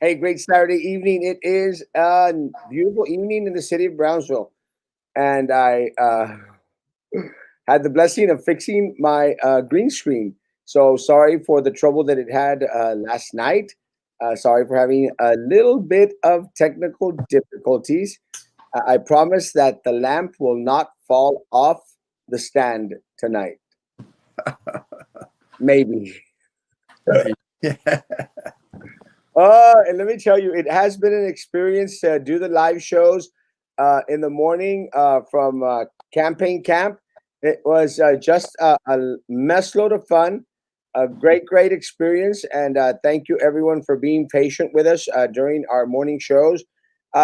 Hey, great Saturday evening. It is a beautiful evening in the city of Brownsville. And I had the blessing of fixing my green screen. So sorry for the trouble that it had last night. Sorry for having a little bit of technical difficulties. I promise that the lamp will not fall off the stand tonight. Maybe. Yeah. And let me tell you, it has been an experience to do the live shows in the morning from campaign camp. It was just a mess load of fun, a great experience, and thank you everyone for being patient with us during our morning shows.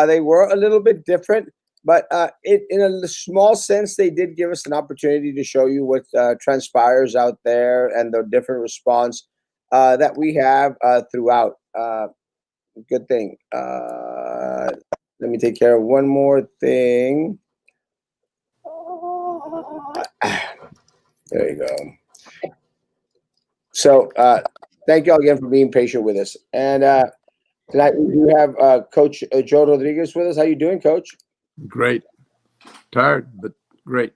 They were a little bit different, but in a small sense, they did give us an opportunity to show you what transpires out there and the different response that we have throughout. Good thing. Let me take care of one more thing. There you go. So, thank you all again for being patient with us. And tonight we do have Coach Joe Rodriguez with us. How you doing, Coach? Great. Tired, but great.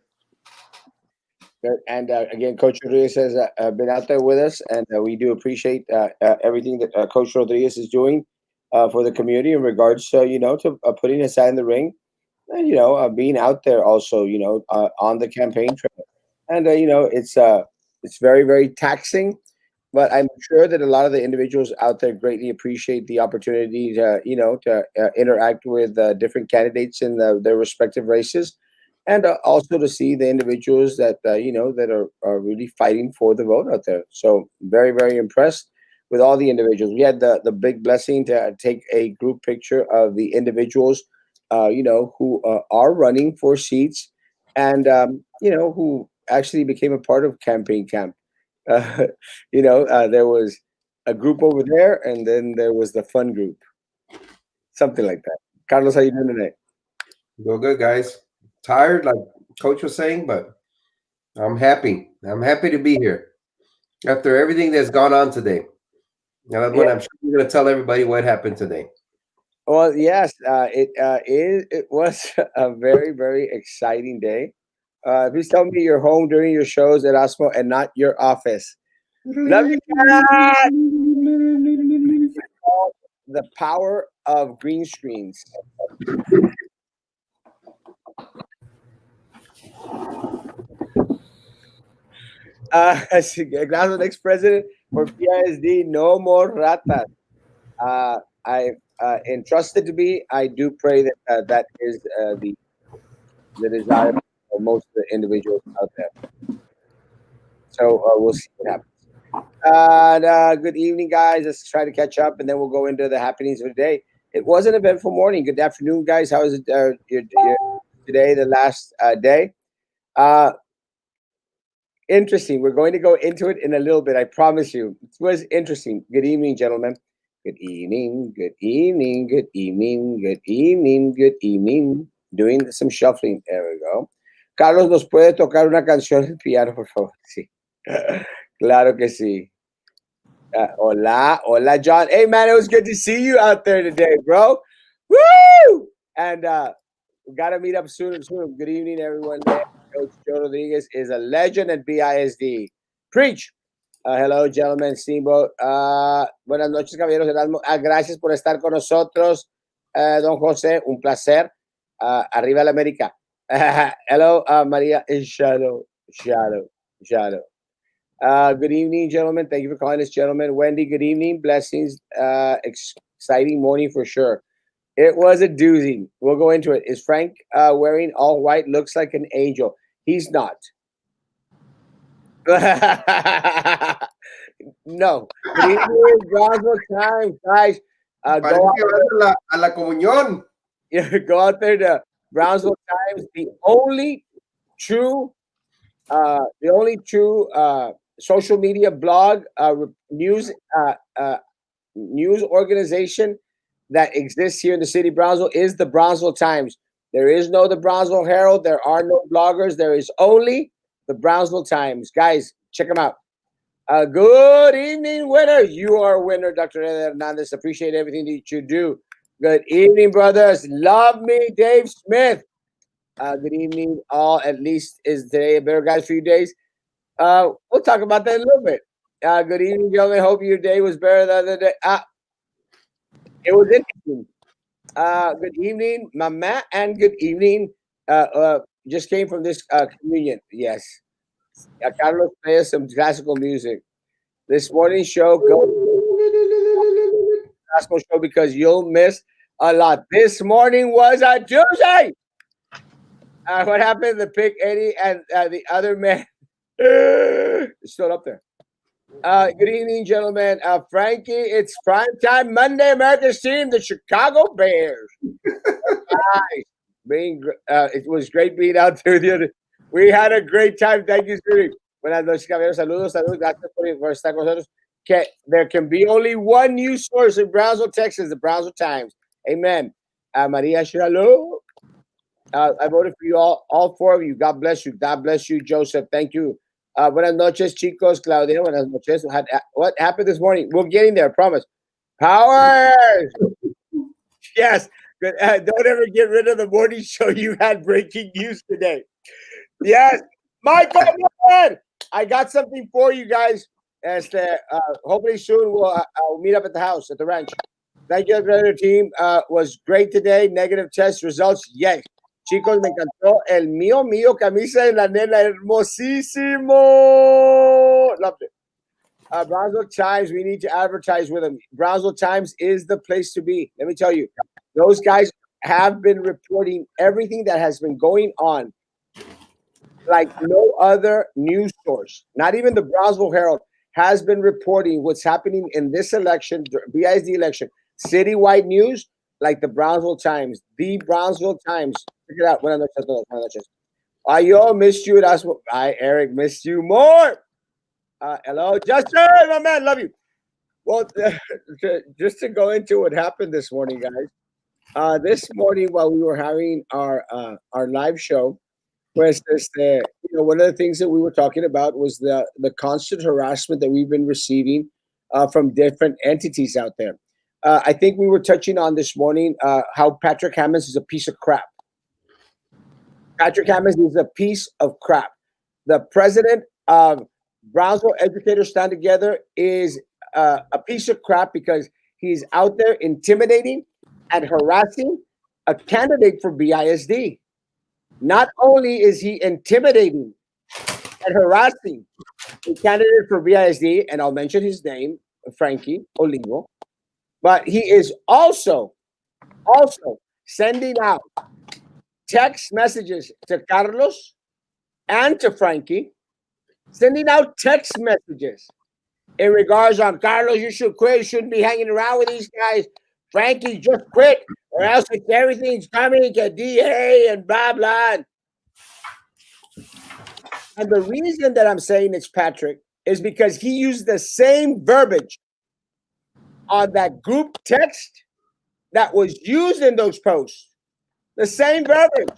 Good. And again, Coach Rodriguez has been out there with us, and we do appreciate everything that Coach Rodriguez is doing for the community in regards to to putting his hat in the ring, and being out there also on the campaign trail. And it's very taxing, but I'm sure that a lot of the individuals out there greatly appreciate the opportunity to interact with different candidates in their respective races, and also to see the individuals that that are really fighting for the vote out there. So very impressed with all the individuals. We had the big blessing to take a group picture of the individuals who are running for seats, and who actually became a part of campaign camp. uh, there was a group over there, and then there was the fun group, something like that. Carlos, how you doing tonight? Go good, guys. Tired, like Coach was saying, but I'm happy. I'm happy to be here after everything that's gone on today. Now, Yeah. when I'm sure you're going to tell everybody what happened today. Well, yes, it was a very exciting day. Please tell me you're home during your shows at Erasmo and not your office. Love you, Kat! The power of green screens. Erasmo, next president for PISD, no more ratas. I entrusted to be. I do pray that that is the desire of most of the individuals out there. So we'll see what happens. And good evening, guys. Let's try to catch up, and then we'll go into the happenings of the day. It was an eventful morning. Good afternoon, guys. How is it your today, the last day? Uh, Interesting. We're going to go into it in a little bit. I promise you. It was interesting. Good evening, gentlemen. Good evening. Good evening. Good evening. Good evening. Good evening. Doing some shuffling. There we go. Carlos, ¿nos puede tocar una canción en piano, por favor? Sí. Claro que sí. Hola, John. Hey, man, it was good to see you out there today, bro. Woo! And we got to meet up soon. Good evening, everyone. Coach Joe Rodriguez is a legend at BISD. Preach. Hello, gentlemen. Steamboat. Buenas noches, caballeros. Erasmo. Gracias por estar con nosotros, don José. Un placer. Arriba la América. Hello, Maria. Shadow. Good evening, gentlemen. Thank you for calling us, gentlemen. Wendy, good evening. Blessings. Exciting morning for sure. It was a doozy. We'll go into it. Is Frank wearing all white? Looks like an angel. He's not. No. Good evening, Brownsville Times, guys. Parece Go que van a la comunión. go out there to Brownsville Times, the only true social media blog news news organization that exists here in the city of Brownsville is the Brownsville Times. There is no the Brownsville Herald. There are no bloggers. There is only the Brownsville Times. Guys, check them out. Good evening, winner. You are a winner, Dr. Hernandez. Appreciate everything that you do. Good evening, brothers. Love me, Dave Smith. Good evening, all. At least is today a better guys for you days. We'll talk about that in a little bit. Good evening, gentlemen. Hope your day was better the other day. It was interesting. Good evening, Mama, and good evening. Just came from this communion. Yes. Carlos plays some classical music. This morning's show, go classical show because you'll miss a lot. This morning was a Tuesday. What happened? The pick Eddie and the other man stood up there. Good evening, gentlemen. Frankie, it's prime time Monday. America's team, the Chicago Bears. Nice. It was great being out there the other. We had a great time. Thank you, Siri. Buenas noches, caballeros. Saludos, saludos. Gracias por estar con nosotros. There can be only one news source in Brownsville, Texas, the Brownsville Times. Amen. Maria Shiralo. I voted for you all four of you. God bless you. God bless you, Joseph. Thank you. Buenas noches, chicos. Claudia, buenas noches. What happened this morning? We're getting there, I promise. Powers! Yes. Good. Don't ever get rid of the morning show. You had breaking news today. Yes. Michael, I got something for you guys. Hopefully soon I'll meet up at the house, at the ranch. Thank you, brother team. Was great today. Negative test results. Yes. Chicos, me encantó. El mío, camisa de la nena, hermosísimo. Loved it. Brownsville Times, we need to advertise with them. Brownsville Times is the place to be. Let me tell you, those guys have been reporting everything that has been going on like no other news source. Not even the Brownsville Herald has been reporting what's happening in this election, BISD election, citywide news, like the Brownsville Times. The Brownsville Times. Check it out. Buenas noches. Yo missed you. Eric missed you more. Hello, Justin, my man, love you. Well, just to go into what happened this morning, guys. This morning, while we were having our live show, was one of the things that we were talking about was the constant harassment that we've been receiving from different entities out there. I think we were touching on this morning how Patrick Hammonds is a piece of crap. Patrick Hammonds is a piece of crap. The president of Brownsville Educators Stand Together is a piece of crap because he's out there intimidating and harassing a candidate for BISD. Not only is he intimidating and harassing a candidate for BISD, and I'll mention his name, Frankie Olivo, but he is also sending out text messages to Carlos and to Frankie, sending out text messages in regards on Carlos, you should quit. You shouldn't be hanging around with these guys. Frankie, just quit, or else everything's coming to DA and blah, blah. And the reason that I'm saying it's Patrick is because he used the same verbiage on that group text that was used in those posts. The same verbiage.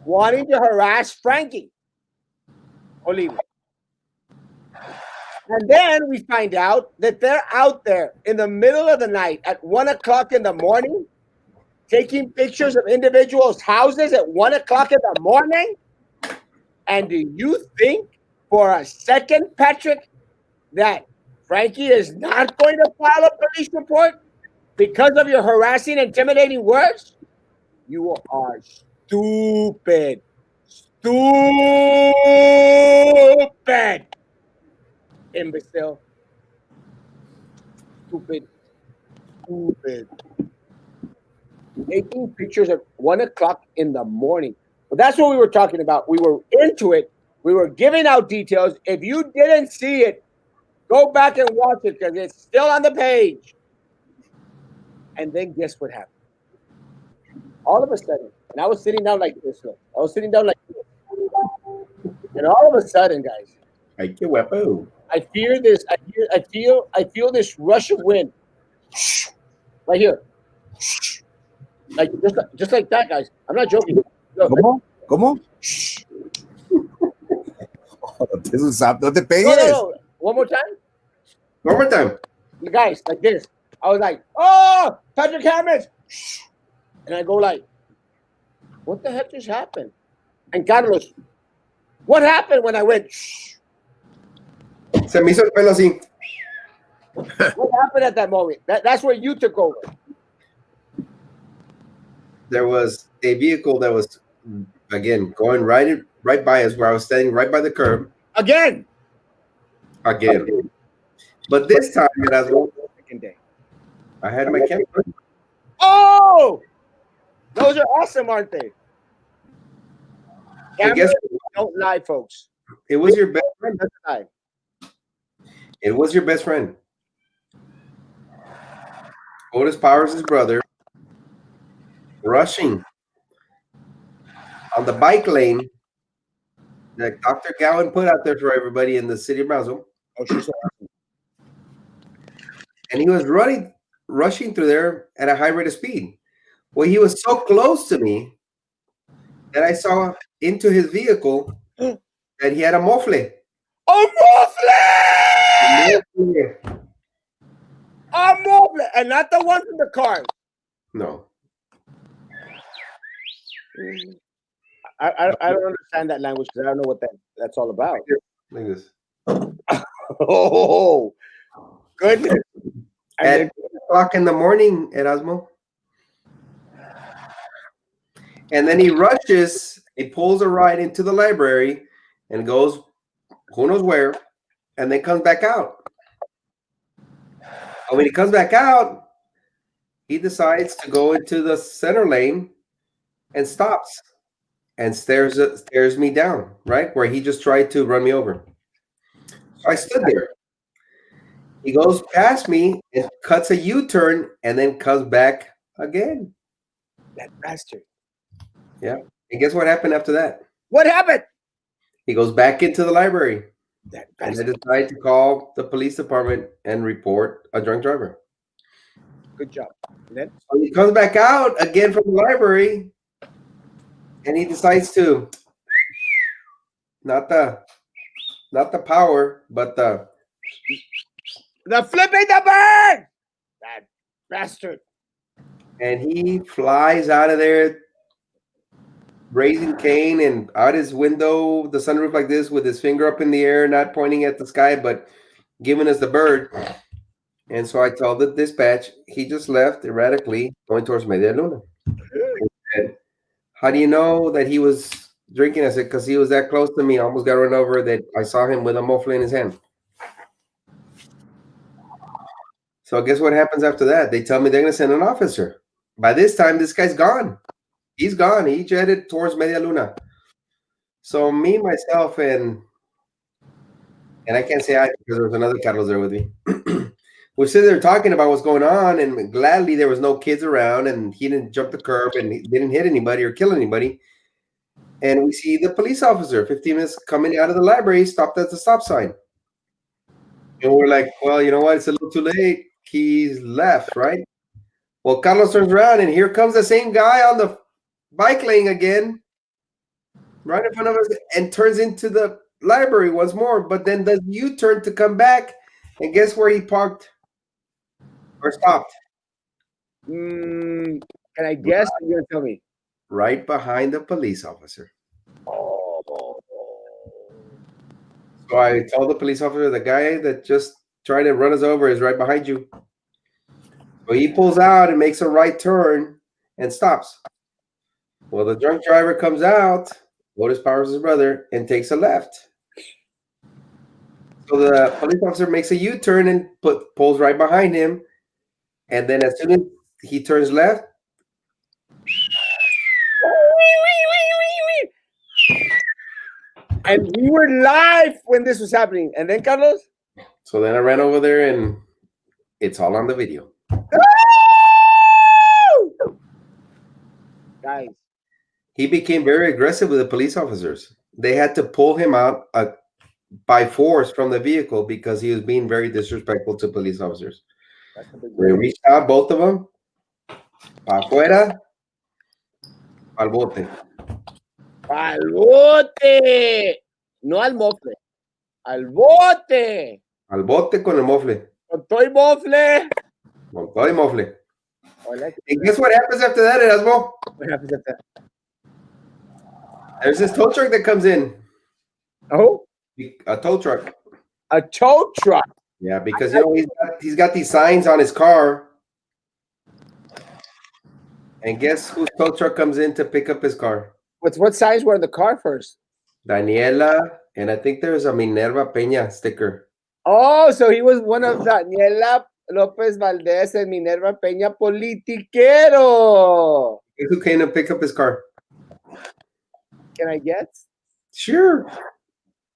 Wanting to harass Frankie Olivo. And then we find out that they're out there in the middle of the night at 1 o'clock in the morning, taking pictures of individuals' houses at 1 o'clock in the morning. And do you think for a second, Patrick, that Frankie is not going to file a police report because of your harassing, intimidating words? You are stupid. Stupid. Imbecile. Stupid. Taking pictures at 1 o'clock in the morning. Well, that's what we were talking about. We were into it. We were giving out details. If you didn't see it, go back and watch it because it's still on the page. And then guess what happened? All of a sudden, and I was sitting down like this. Look. I was sitting down like this. And all of a sudden, guys, I fear this. I feel this rush of wind right here. Like just like that, guys. I'm not joking. Look, ¿Cómo? No te No, pegues. no. One more time. One more time. The guys like this. I was like, oh, Patrick Hammonds. And I go like, what the heck just happened? And Carlos, what happened when I went, shh? Se me hizo el pelo así. What happened at that moment? That's where you took over. There was a vehicle that was, again, going right by us, where I was standing right by the curb Again. again. But this time, Erasmo, Second day. I had my camera. Oh! Those are awesome, aren't they? And guess Cameras don't lie, folks. it was your best friend. Doesn't lie. It was your best friend. Otis Powers' brother, rushing on the bike lane that Dr. Gowan put out there for everybody in the city of Brownsville. Oh, she's so awesome. And he was rushing through there at a high rate of speed. Well, he was so close to me that I saw into his vehicle that he had a mofle. Oh, Mofle! Oh, Mofle! And not the one from the car. No. I don't understand that language because I don't know what that's all about. Like this. Oh, goodness. At And 8 o'clock in the morning, Erasmo. And then he rushes, he pulls a ride into the library and goes who knows where, and then comes back out. And when he comes back out, he decides to go into the center lane and stops and stares me down, right? Where he just tried to run me over. So I stood there. He goes past me and cuts a U-turn and then comes back again. that bastard. Yeah. And guess what happened after that? What happened? He goes back into the library. That And they bastard. decide to call the police department and report a drunk driver. Good job. And then, So he comes back out again from the library, and he decides to not the power, but the flipping the bird. That bastard. and he flies out of there, raising Cain and out his window, the sunroof like this, with his finger up in the air, not pointing at the sky, but giving us the bird. And so I told the dispatch, he just left erratically going towards Media Luna. And how do you know that he was drinking? I said, because he was that close to me. I almost got run over that I saw him with a mofle in his hand. So guess what happens after that? They tell me they're going to send an officer. By this time, this guy's gone. He's gone. He jetted towards Media Luna. So me, myself, and I can't say I because there was another Carlos there with me. We're sitting there talking about what's going on, and gladly there was no kids around, and he didn't jump the curb, and he didn't hit anybody or kill anybody. And we see the police officer, 15 minutes coming out of the library, stopped at the stop sign. And we're like, well, you know what? It's a little too late. He's left, right? Well, Carlos turns around, and here comes the same guy on the bike lane again, right in front of us, and turns into the library once more, but then does U-turn to come back, and guess where he parked or stopped? Can I guess? You're gonna tell me. Right behind the police officer. Oh. So I told the police officer, the guy that just tried to run us over is right behind you. So he pulls out and makes a right turn and stops. Well, the drunk driver comes out, Otis Powers' brother, and takes a left. So the police officer makes a U-turn and pulls right behind him. And then as soon as he turns left, And we were live when this was happening. And then, Carlos? so then I ran over there, and it's all on the video. Guys. He became very aggressive with the police officers. They had to pull him out by force from the vehicle because he was being very disrespectful to police officers. They reached out, both of them, pa afuera, al bote. ¡Al bote! No al mofle. Al bote. Al bote con el mofle. Con todo y mofle. Con todo y mofle. I like it. And guess what happens after that, Erasmo? What happens at that? There's this tow truck that comes in. Oh, A tow truck. a tow truck. Yeah, because he's got these signs on his car. And guess whose tow truck comes in to pick up his car? What signs were in the car first? Daniela, and I think there's a Minerva Peña sticker. Oh, so he was one of Daniela Lopez Valdez and Minerva Peña politiquero. Guess who came to pick up his car? Can I guess? Sure.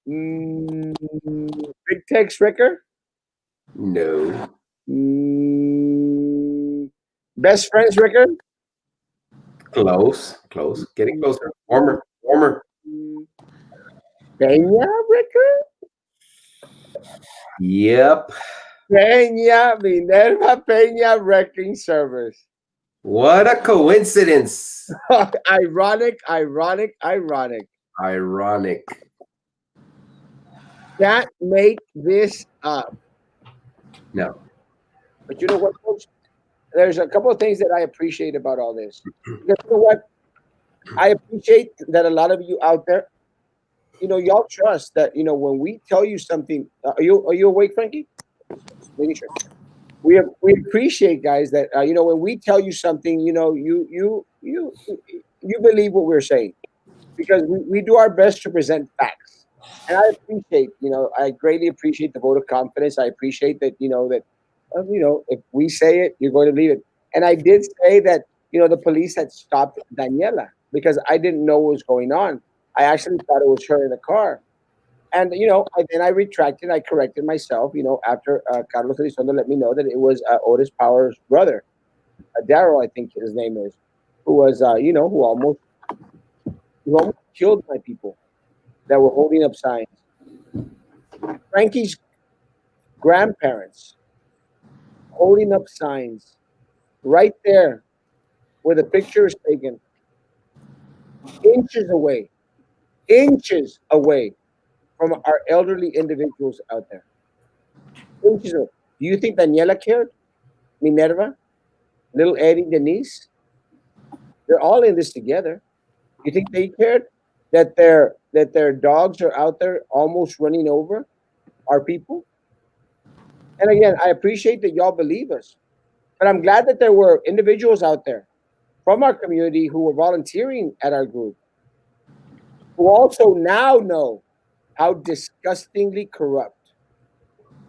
Big Tex Ricker? No. Best Friends Ricker? Close. Getting closer. Warmer. Peña Ricker? Yep. Peña, Minerva Peña Wrecking Service. What a coincidence. Ironic. Can't make this up. No. But you know what, folks? There's a couple of things that I appreciate about all this. Because you know what? I appreciate that a lot of you out there, y'all trust that, when we tell you something, are you awake, Frankie? Making sure. We appreciate, guys, that when we tell you something, you believe what we're saying, because we do our best to present facts. And I appreciate, I greatly appreciate the vote of confidence. I appreciate that, if we say it, you're going to believe it. And I did say that, the police had stopped Daniela because I didn't know what was going on. I actually thought it was her in the car. And, then I retracted, I corrected myself, after Carlos Elizondo let me know that it was Otis Power's brother, Daryl, I think his name is, who was, who almost killed my people that were holding up signs. Frankie's grandparents holding up signs right there where the picture is taken, inches away from our elderly individuals out there. Inches away. Do you think Daniela cared? Minerva? Little Eddie, Denise? They're all in this together. You think they cared that their dogs are out there almost running over our people? And again, I appreciate that y'all believe us. But I'm glad that there were individuals out there from our community who were volunteering at our group, who also now know how disgustingly corrupt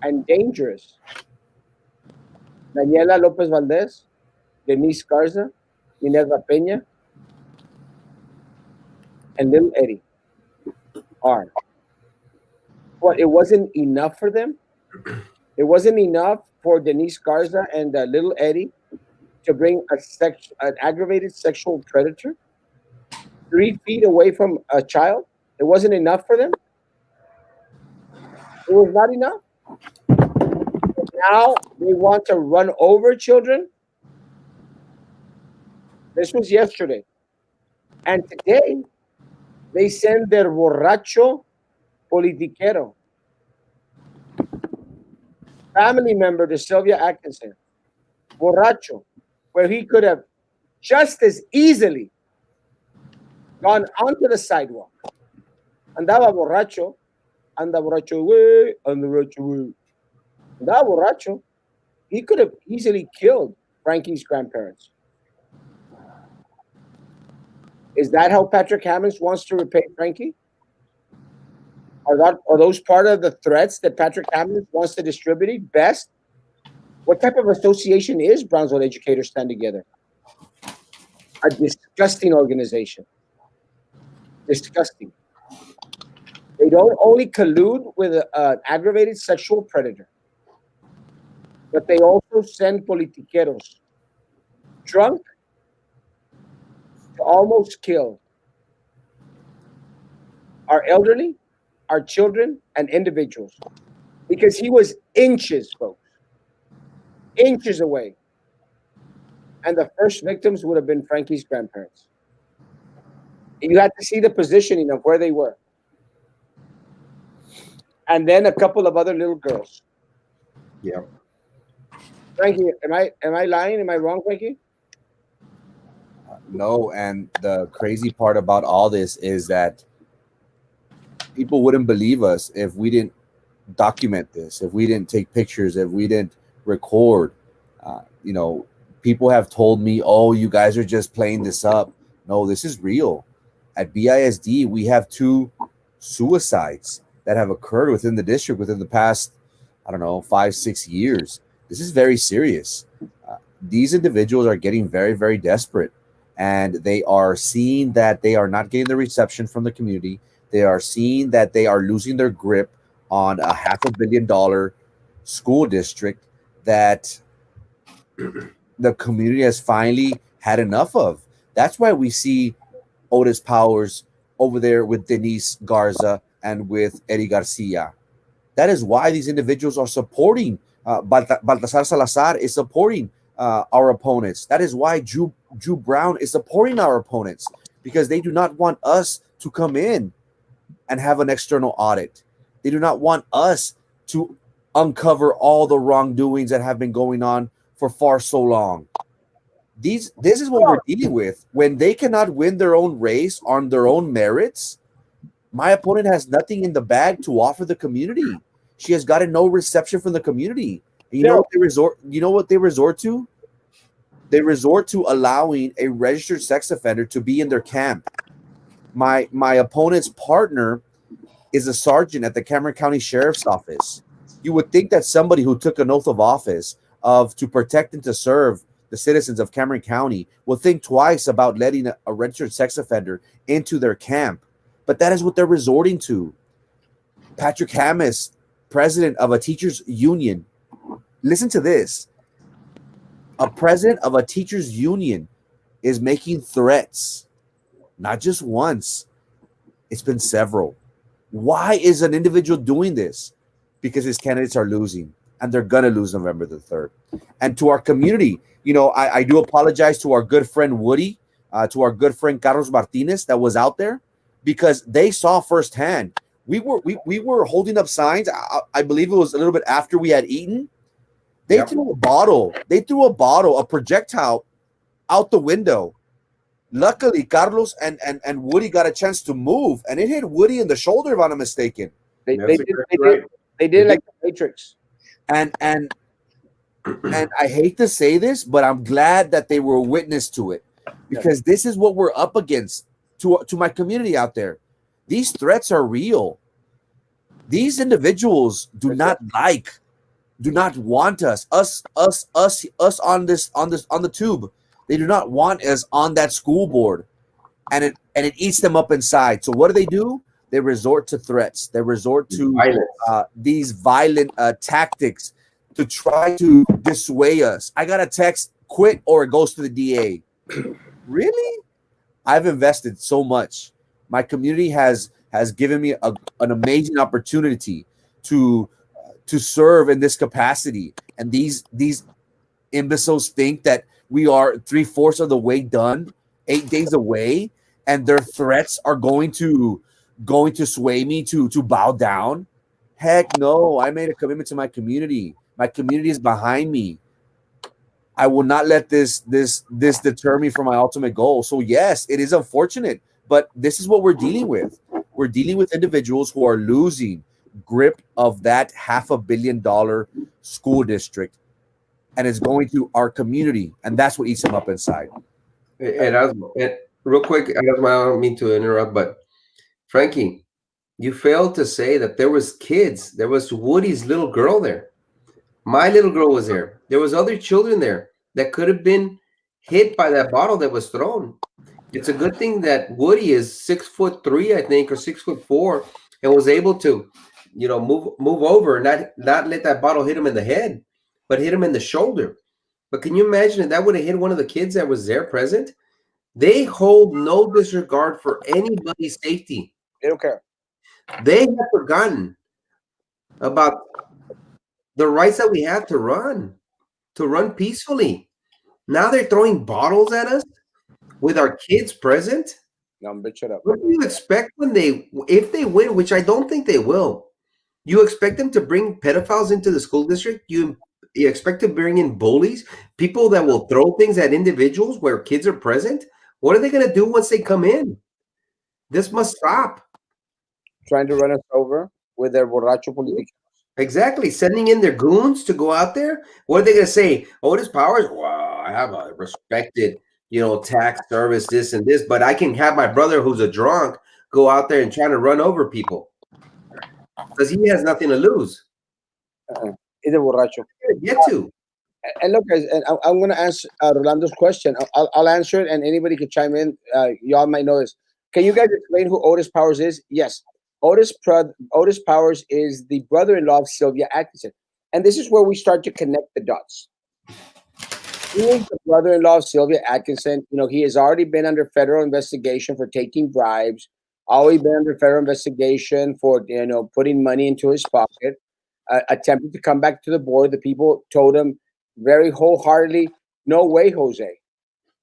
and dangerous Daniela Lopez Valdez, Denise Garza, Minerva Peña, and little Eddie are. But it wasn't enough for them. It wasn't enough for Denise Garza and little Eddie to bring an aggravated sexual predator 3 feet away from a child. It wasn't enough for them. It was not enough. Now they want to run over children. This was yesterday. And today, they send their borracho politiquero, family member to Sylvia Atkinson, borracho, where he could have just as easily gone onto the sidewalk. Andaba borracho, anda borracho way, anda borracho way. Andaba borracho. He could have easily killed Frankie's grandparents. Is that how Patrick Hammonds wants to repay Frankie? Are those part of the threats that Patrick Hammonds wants to distribute? Best? What type of association is Brownsville Educators Stand Together? A disgusting organization. Disgusting. They don't only collude with an aggravated sexual predator, but they also send politiqueros drunk to almost kill our elderly, our children, and individuals. Because he was inches, folks, inches away. And the first victims would have been Frankie's grandparents. You had to see the positioning of where they were. and then a couple of other little girls. Yeah. Frankie, am I lying? Am I wrong, Frankie? No, and the crazy part about all this is that people wouldn't believe us if we didn't document this, if we didn't take pictures, if we didn't record. You know, people have told me, "Oh, you guys are just playing this up." No, this is real. At BISD, we have two suicides that have occurred within the district within the past, I don't know, 5, 6 years. This is very serious. These individuals are getting very, very desperate, and they are seeing that they are not getting the reception from the community. They are seeing that they are losing their grip on a $500 million school district that the community has finally had enough of. That's why we see Otis Powers over there with Denise Garza and with Eddie Garcia. That is why these individuals are supporting Baltasar Salazar is supporting our opponents. That is why Drew Brown is supporting our opponents because they do not want us to come in and have an external audit. They do not want us to uncover all the wrongdoings that have been going on for far so long. This is what we're dealing with. When they cannot win their own race on their own merits, my opponent has nothing in the bag to offer the community. She has gotten no reception from the community. And you know what they resort? You know what they resort to? They resort to allowing a registered sex offender to be in their camp. My opponent's partner is a sergeant at the Cameron County Sheriff's Office. You would think that somebody who took an oath of office of to protect and to serve the citizens of Cameron County will think twice about letting a registered sex offender into their camp. But that is what they're resorting to. Patrick Hammis, president of a teachers union. Listen to this. A president of a teachers union is making threats, not just once. It's been several. Why is an individual doing this? Because his candidates are losing, and they're going to lose November the 3rd. And to our community, you know, I do apologize to our good friend Woody, to our good friend Carlos Martinez that was out there, because they saw firsthand. We were holding up signs. I believe it was a little bit after we had eaten. They threw a bottle. They threw a bottle, a projectile, out the window. Luckily, Carlos and Woody got a chance to move, and it hit Woody in the shoulder, if I'm not mistaken. They did like the Matrix. And I hate to say this, but I'm glad that they were witness to it, because this is what we're up against. To my community out there, these threats are real. These individuals do not want us on the tube. They do not want us on that school board, and it eats them up inside. So what do? They resort to threats. They resort to these violent tactics to try to dissuade us. I got a text, quit or it goes to the DA. Really? I've invested so much. My community has given me an amazing opportunity to serve in this capacity, and these imbeciles think that we are 3/4 of the way done, 8 days away, and their threats are going to sway me to bow down. Heck no! I made a commitment to my community. My community is behind me. I will not let this deter me from my ultimate goal. So yes, it is unfortunate, but this is what we're dealing with. We're dealing with individuals who are losing grip of that $500 million school district, and it's going to our community, and that's what eats them up inside. Erasmo, real quick, Erasmo, I don't mean to interrupt, but Frankie, you failed to say that there was kids. There was Woody's little girl there. My little girl was there. There was other children there that could have been hit by that bottle that was thrown. It's a good thing that Woody is 6'3", I think, or 6'4", and was able to, move over and not let that bottle hit him in the head, but hit him in the shoulder. But can you imagine if that would have hit one of the kids that was there present? They hold no disregard for anybody's safety. They don't care. They have forgotten about the rights that we have to run peacefully. Now they're throwing bottles at us with our kids present. No, bitch, shut up. What do you expect if they win, which I don't think they will? You expect them to bring pedophiles into the school district? You expect to bring in bullies, people that will throw things at individuals where kids are present? What are they going to do once they come in? This must stop. Trying to run us over with their borracho política. Exactly. Sending in their goons to go out there. What are they going to say? Otis Powers, wow, I have a respected, tax service, this and this, but I can have my brother who's a drunk go out there and try to run over people because he has nothing to lose. Is a borracho. Get to. And look, guys, and I'm going to answer Rolando's question. I'll answer it, and anybody can chime in. Y'all might know this. Can you guys explain who Otis Powers is? Yes. Otis Powers is the brother-in-law of Sylvia Atkinson. And this is where we start to connect the dots. He is the brother-in-law of Sylvia Atkinson. He has already been under federal investigation for taking bribes, always been under federal investigation for, putting money into his pocket, attempted to come back to the board. The people told him very wholeheartedly, no way, Jose.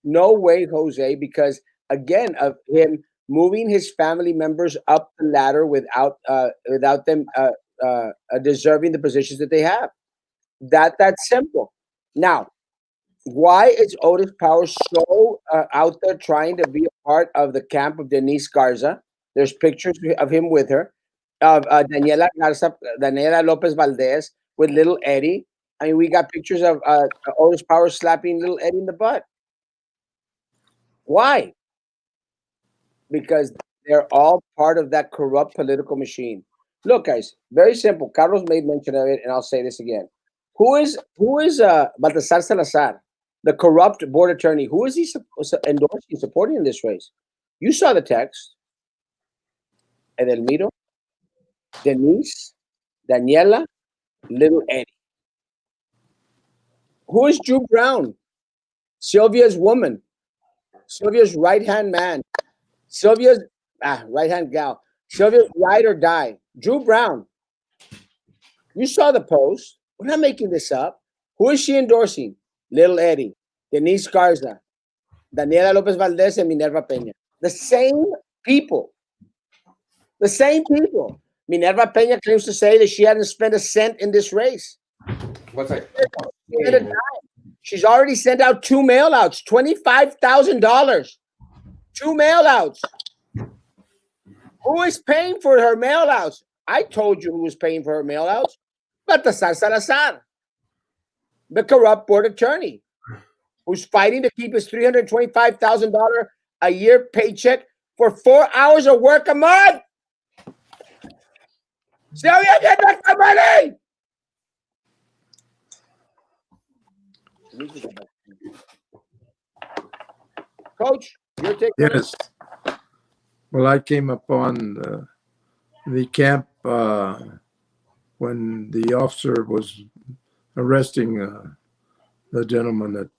No way, Jose, because again, of him moving his family members up the ladder without them deserving the positions that they have. That's simple. Now, why is Otis Powers so out there trying to be a part of the camp of Denise Garza? There's pictures of him with her, of Daniela Lopez Valdez with little Eddie. I mean, we got pictures of Otis Powers slapping little Eddie in the butt. Why? Because they're all part of that corrupt political machine. Look, guys, very simple. Carlos made mention of it, and I'll say this again. Who is Baltasar Salazar, the corrupt board attorney? Who is he endorsing, supporting in this race? You saw the text. Edelmiro, Denise, Daniela, little Eddie. Who is Drew Brown? Sylvia's woman. Sylvia's right-hand man. Sylvia's right-hand gal. Sylvia's ride or die. Drew Brown. You saw the post. We're not making this up. Who is she endorsing? Little Eddie, Denise Garza, Daniela Lopez Valdez, and Minerva Peña. The same people. The same people. Minerva Peña claims to say that she hadn't spent a cent in this race. What's that? She's already sent out 2 mail-outs, $25,000. 2 mail-outs. Who is paying for her mail-outs? I told you who was paying for her mail-outs. Baltasar Salazar, the corrupt board attorney, who's fighting to keep his $325,000 a year paycheck for 4 hours of work a month. Sylvia, get back the money! Coach, your take. Yes. Well, I came upon the camp when the officer was arresting the gentleman that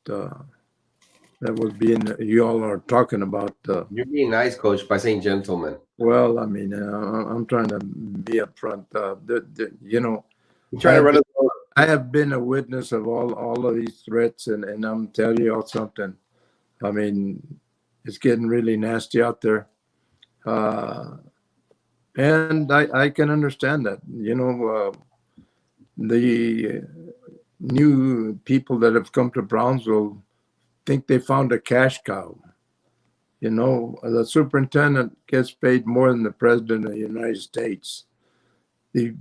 was being, you all are talking about. You're being nice, Coach, by saying gentleman. Well, I mean, I'm trying to be upfront. You're trying to run us over. I have been a witness of all of these threats, and I'm telling you all something. I mean, it's getting really nasty out there. And I can understand that. The new people that have come to Brownsville think they found a cash cow. The superintendent gets paid more than the president of the United States. The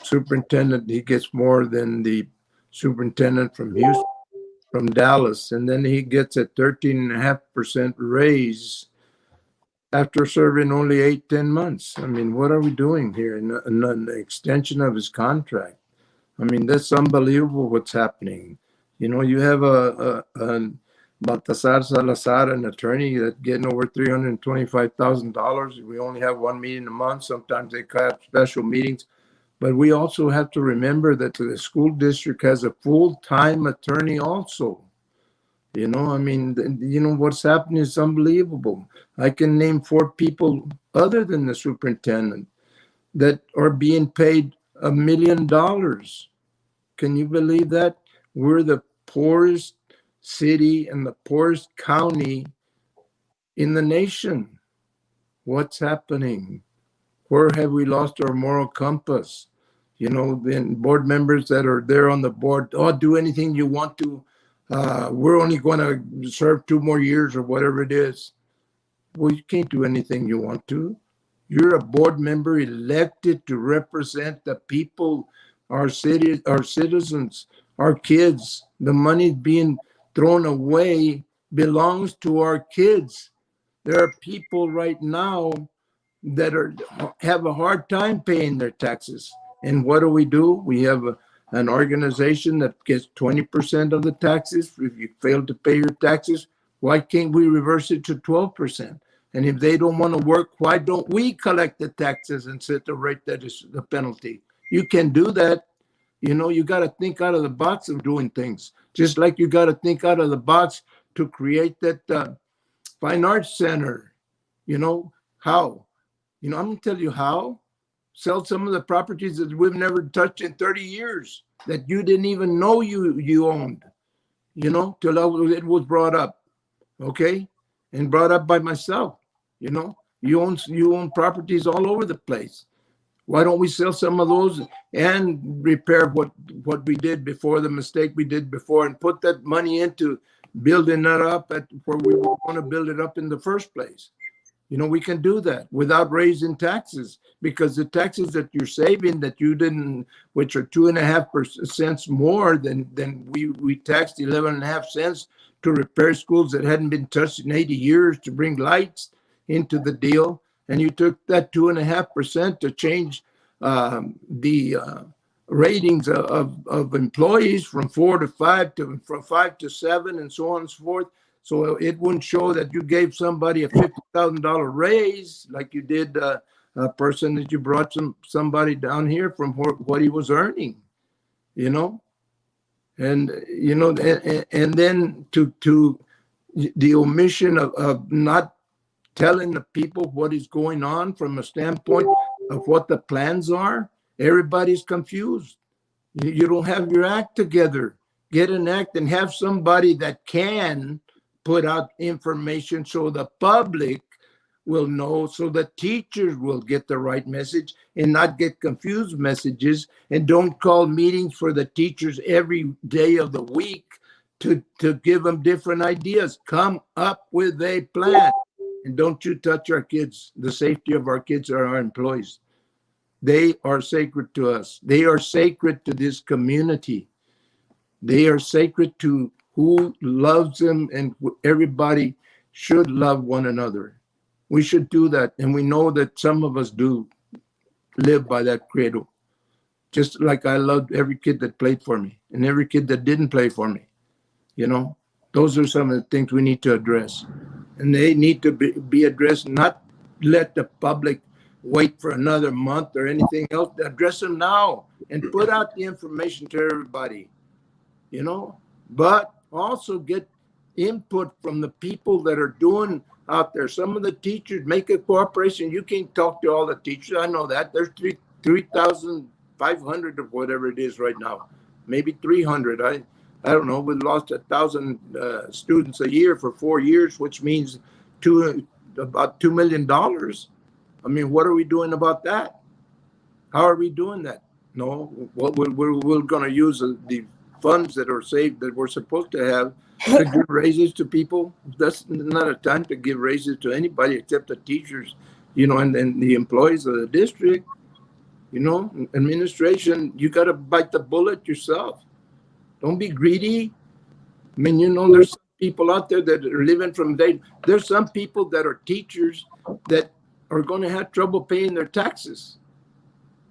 superintendent, he gets more than the superintendent from Houston, from Dallas, and then he gets a 13.5% raise after serving only 8-10 months. I mean, what are we doing here? An extension of his contract. I mean, that's unbelievable what's happening. You have a Baltasar Salazar, an attorney that's getting over $325,000. We only have one meeting a month. Sometimes they have special meetings. But we also have to remember that the school district has a full-time attorney also. I mean, what's happening is unbelievable. I can name 4 people other than the superintendent that are being paid $1 million. Can you believe that? We're the poorest city and the poorest county in the nation. What's happening? Where have we lost our moral compass? Then board members that are there on the board, oh, do anything you want to. We're only going to serve 2 more years or whatever it is. Well, you can't do anything you want to. You're a board member elected to represent the people, our city, our citizens, our kids. The money being thrown away belongs to our kids. There are people right now that have a hard time paying their taxes. And what do? We have an organization that gets 20% of the taxes. If you fail to pay your taxes, why can't we reverse it to 12%? And if they don't want to work, why don't we collect the taxes and set the rate that is the penalty? You can do that. You got to think out of the box of doing things. Just like you got to think out of the box to create that fine arts center. How? I'm going to tell you how. Sell some of the properties that we've never touched in 30 years that you didn't even know you owned, till it was brought up, okay? And brought up by myself, You own properties all over the place. Why don't we sell some of those and repair what we did before, the mistake we did before, and put that money into building that up at where we want to build it up in the first place? We can do that without raising taxes, because the taxes that you're saving that you didn't, which are 2.5% more than we taxed 11.5 cents to repair schools that hadn't been touched in 80 years to bring lights into the deal. And you took that 2.5% to change the ratings of employees from 4 to 5 from 5 to 7 and so on and so forth. So it wouldn't show that you gave somebody a $50,000 raise like you did a person that you brought somebody down here from what he was earning, and and then to the omission of not telling the people what is going on from a standpoint of what the plans are. Everybody's confused. You don't have your act together. Get an act and have somebody that can put out information so the public will know, so the teachers will get the right message and not get confused messages, and don't call meetings for the teachers every day of the week to give them different ideas. Come up with a plan, and don't you touch our kids. The safety of our kids are our employees. They are sacred to us. They are sacred to this community. They are sacred to who loves them, and everybody should love one another. We should do that. And we know that some of us do live by that credo. Just like I loved every kid that played for me and every kid that didn't play for me. Those are some of the things we need to address. And they need to be addressed, not let the public wait for another month or anything else. Address them now and put out the information to everybody, but also get input from the people that are doing out there. Some of the teachers make a cooperation. You can't talk to all the teachers. I know that. There's 3,500 or whatever it is right now, maybe 300. I don't know. We lost 1,000 students a year for 4 years, which means about $2 million. I mean, what are we doing about that? How are we doing that? No, what we're going to use the funds that are saved that we're supposed to have to give raises to people. That's not a time to give raises to anybody except the teachers, and the employees of the district. Administration, you got to bite the bullet yourself. Don't be greedy. I mean, there's some people out there that are living from day. There's some people that are teachers that are going to have trouble paying their taxes.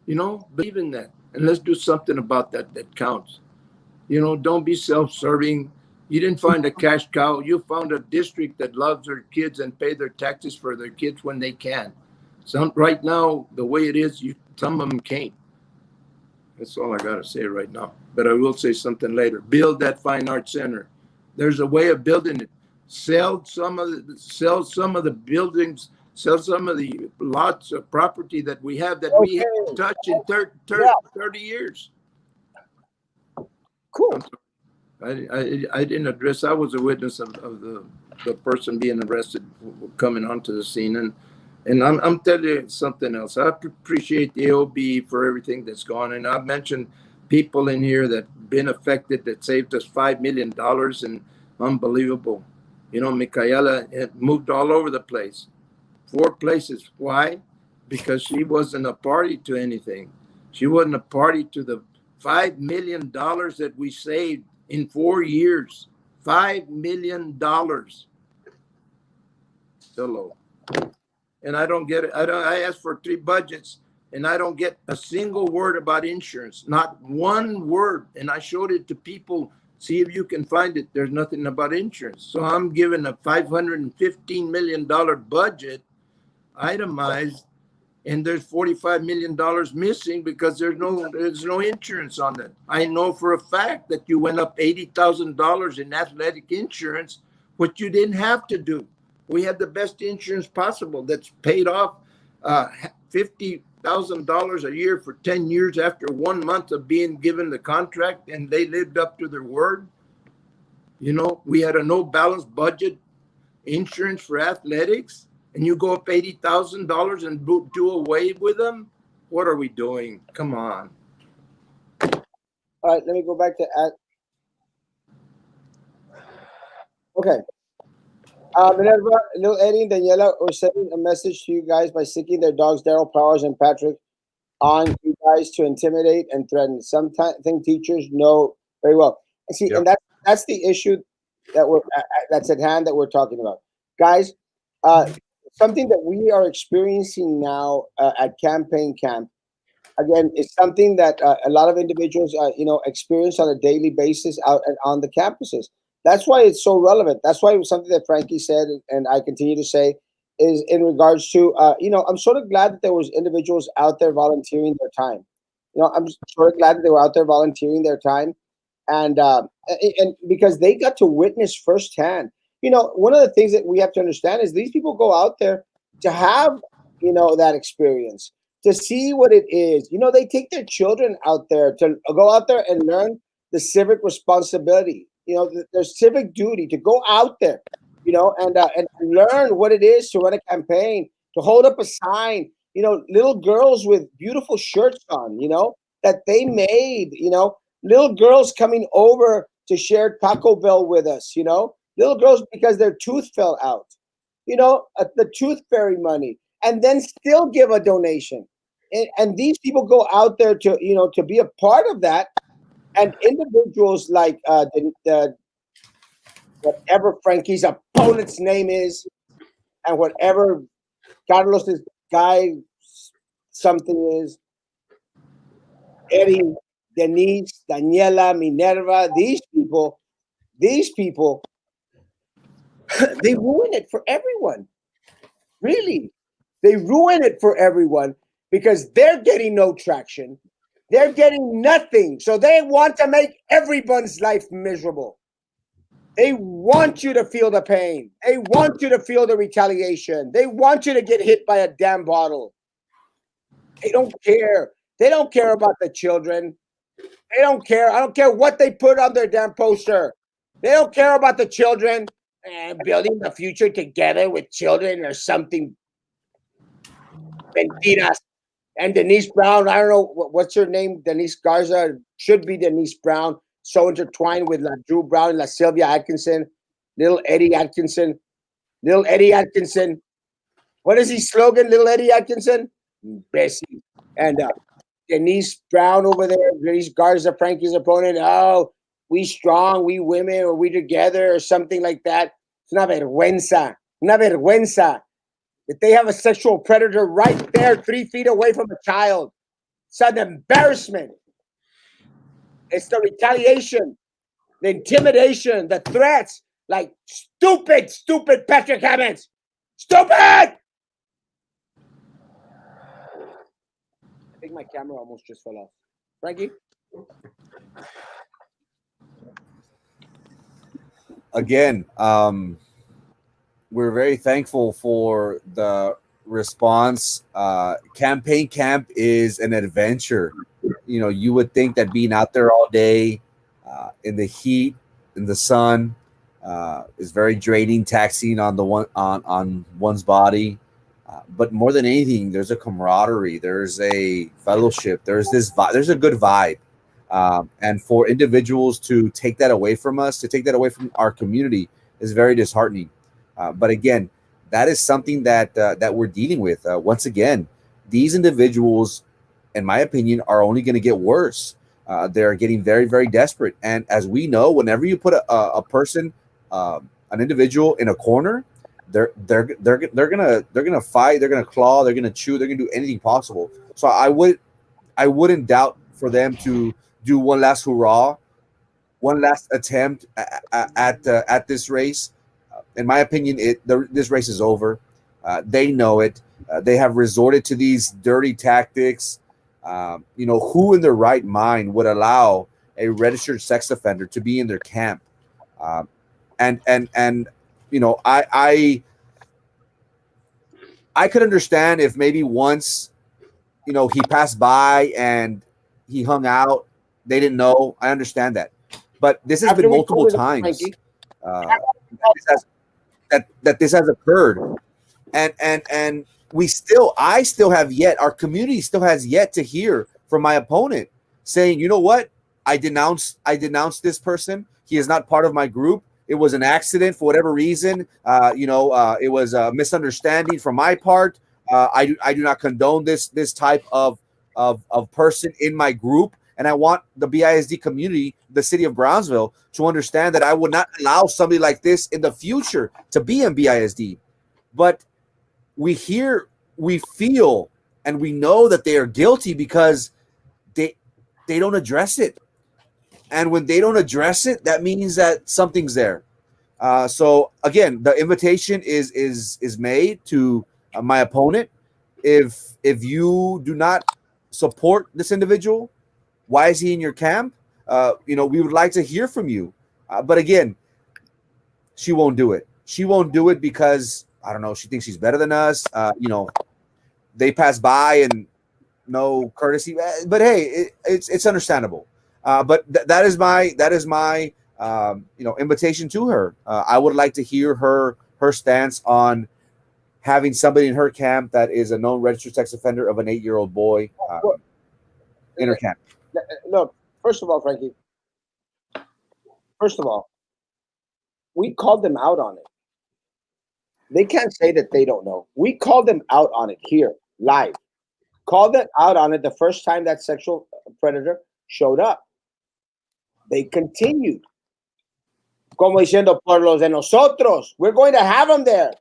Believe in that. And let's do something about that counts. Don't be self-serving. You didn't find a cash cow. You found a district that loves their kids and pay their taxes for their kids when they can. Right now, the way it is, some of them can't. That's all I got to say right now. But I will say something later. Build that fine arts center. There's a way of building it. Sell some of the buildings. Sell some of the lots of property that we have that we haven't touched in 30 years. Cool. I didn't address. I was a witness of the person being arrested coming onto the scene, and And I'm telling you something else. I appreciate the AOB for everything that's gone. And I've mentioned people in here that been affected that saved us $5 million, and unbelievable. You know, Micaela had moved all over the place, 4 places. Why? Because she wasn't a party to anything. She wasn't a party to the $5 million that we saved in 4 years. $5 million. Hello. And I don't get it. I asked for 3 budgets, and I don't get a single word about insurance. Not one word. And I showed it to people. See if you can find it. There's nothing about insurance. So I'm given a $515 million budget itemized, and there's $45 million missing because there's no insurance on it. I know for a fact that you went up $80,000 in athletic insurance, which you didn't have to do. We had the best insurance possible that's paid off $50,000 a year for 10 years after 1 month of being given the contract, and they lived up to their word. You know, we had a no balance budget insurance for athletics, and you go up $80,000 and do away with them. What are we doing? Come on. All right, let me go back to okay. Minerva, Lil Eddie, and Daniela were sending a message to you guys by sticking their dogs Daryl Powers and Patrick on you guys to intimidate and threaten. Something teachers know very well. And see, Yep. and that's the issue that's at hand that we're talking about, guys. Something that we are experiencing now at campaign camp again is something that a lot of individuals experience on a daily basis out and on the campuses. That's why it's so relevant. That's why it was something that Frankie said, and I continue to say, is in regards to I'm sort of glad that there was individuals out there volunteering their time. I'm sort of glad that they were out there volunteering their time, and because they got to witness firsthand. One of the things that we have to understand is these people go out there to have that experience, to see what it is. They take their children out there to go out there and learn the civic responsibility, their civic duty to go out there, and learn what it is to run a campaign, to hold up a sign, little girls with beautiful shirts on, that they made, little girls coming over to share Taco Bell with us, little girls because their tooth fell out, the tooth fairy money, and then still give a donation. And these people go out there to be a part of that, and individuals like the whatever Frankie's opponent's name is, and whatever Carlos's guy something is, Eddie, Denise, Daniela, Minerva, these people, they ruin it for everyone. Really, they ruin it for everyone because they're getting no traction. They're getting nothing. So they want to make everyone's life miserable. They want you to feel the pain. They want you to feel the retaliation. They want you to get hit by a damn bottle. They don't care. They don't care about the children. They don't care. I don't care what they put on their damn poster. They don't care about the children and building the future together with children or something. Mentiras. And Denise Brown, I don't know what's her name. Denise Garza should be Denise Brown. So intertwined with La Drew Brown and La Sylvia Atkinson, little Eddie Atkinson, little Eddie Atkinson. What is his slogan, little Eddie Atkinson? Bessie. And Denise Brown over there, Denise Garza, Frankie's opponent. Oh, we strong, we women, or we together, or something like that. It's una vergüenza. Una vergüenza. If they have a sexual predator right there, 3 feet away from a child, it's an embarrassment. It's the retaliation, the intimidation, the threats. Like stupid Patrick Hammonds. Stupid! I think my camera almost just fell off. Frankie? Again, we're very thankful for the response. Campaign camp is an adventure. You would think that being out there all day in the heat, in the sun, is very draining, taxing on the one on one's body. But more than anything, there's a camaraderie, there's a fellowship, there's there's a good vibe. And for individuals to take that away from us, to take that away from our community, is very disheartening. But again, that is something that we're dealing with. Once again, these individuals, in my opinion, are only going to get worse. They're getting very, very desperate. And as we know, whenever you put a person, an individual in a corner, they're gonna fight, they're gonna claw, they're gonna chew, they're gonna do anything possible. So I wouldn't doubt for them to do one last hurrah, one last attempt at this race. In my opinion, this race is over. They know it. They have resorted to these dirty tactics. Who in their right mind would allow a registered sex offender to be in their camp? Um, and I could understand if maybe once he passed by and he hung out, they didn't know. I understand that, but this has After been we multiple told her, times Frankie, that this has occurred, and I still have yet, our community still has yet to hear from my opponent saying, you know what, I denounced this person. He is not part of my group. It was an accident for whatever reason. It was a misunderstanding from my part. I do not condone this type of person in my group, and I want the BISD community, the city of Brownsville, to understand that I would not allow somebody like this in the future to be in BISD. But we hear, we feel, and we know that they are guilty because they don't address it. And when they don't address it, that means that something's there. So again, the invitation is made to my opponent. If you do not support this individual, why is he in your camp? We would like to hear from you. But again, she won't do it. She won't do it because I don't know. She thinks she's better than us. They pass by and no courtesy. But hey, it's understandable. But that is my invitation to her. I would like to hear her stance on having somebody in her camp that is a known registered sex offender of an 8-year-old boy in her camp. look, first of all, Frankie, we called them out on it. They can't say that they don't know. We called them out on it here, live. Called them out on it the first time that sexual predator showed up. They continued. Como diciendo, por los de nosotros, we're going to have them there.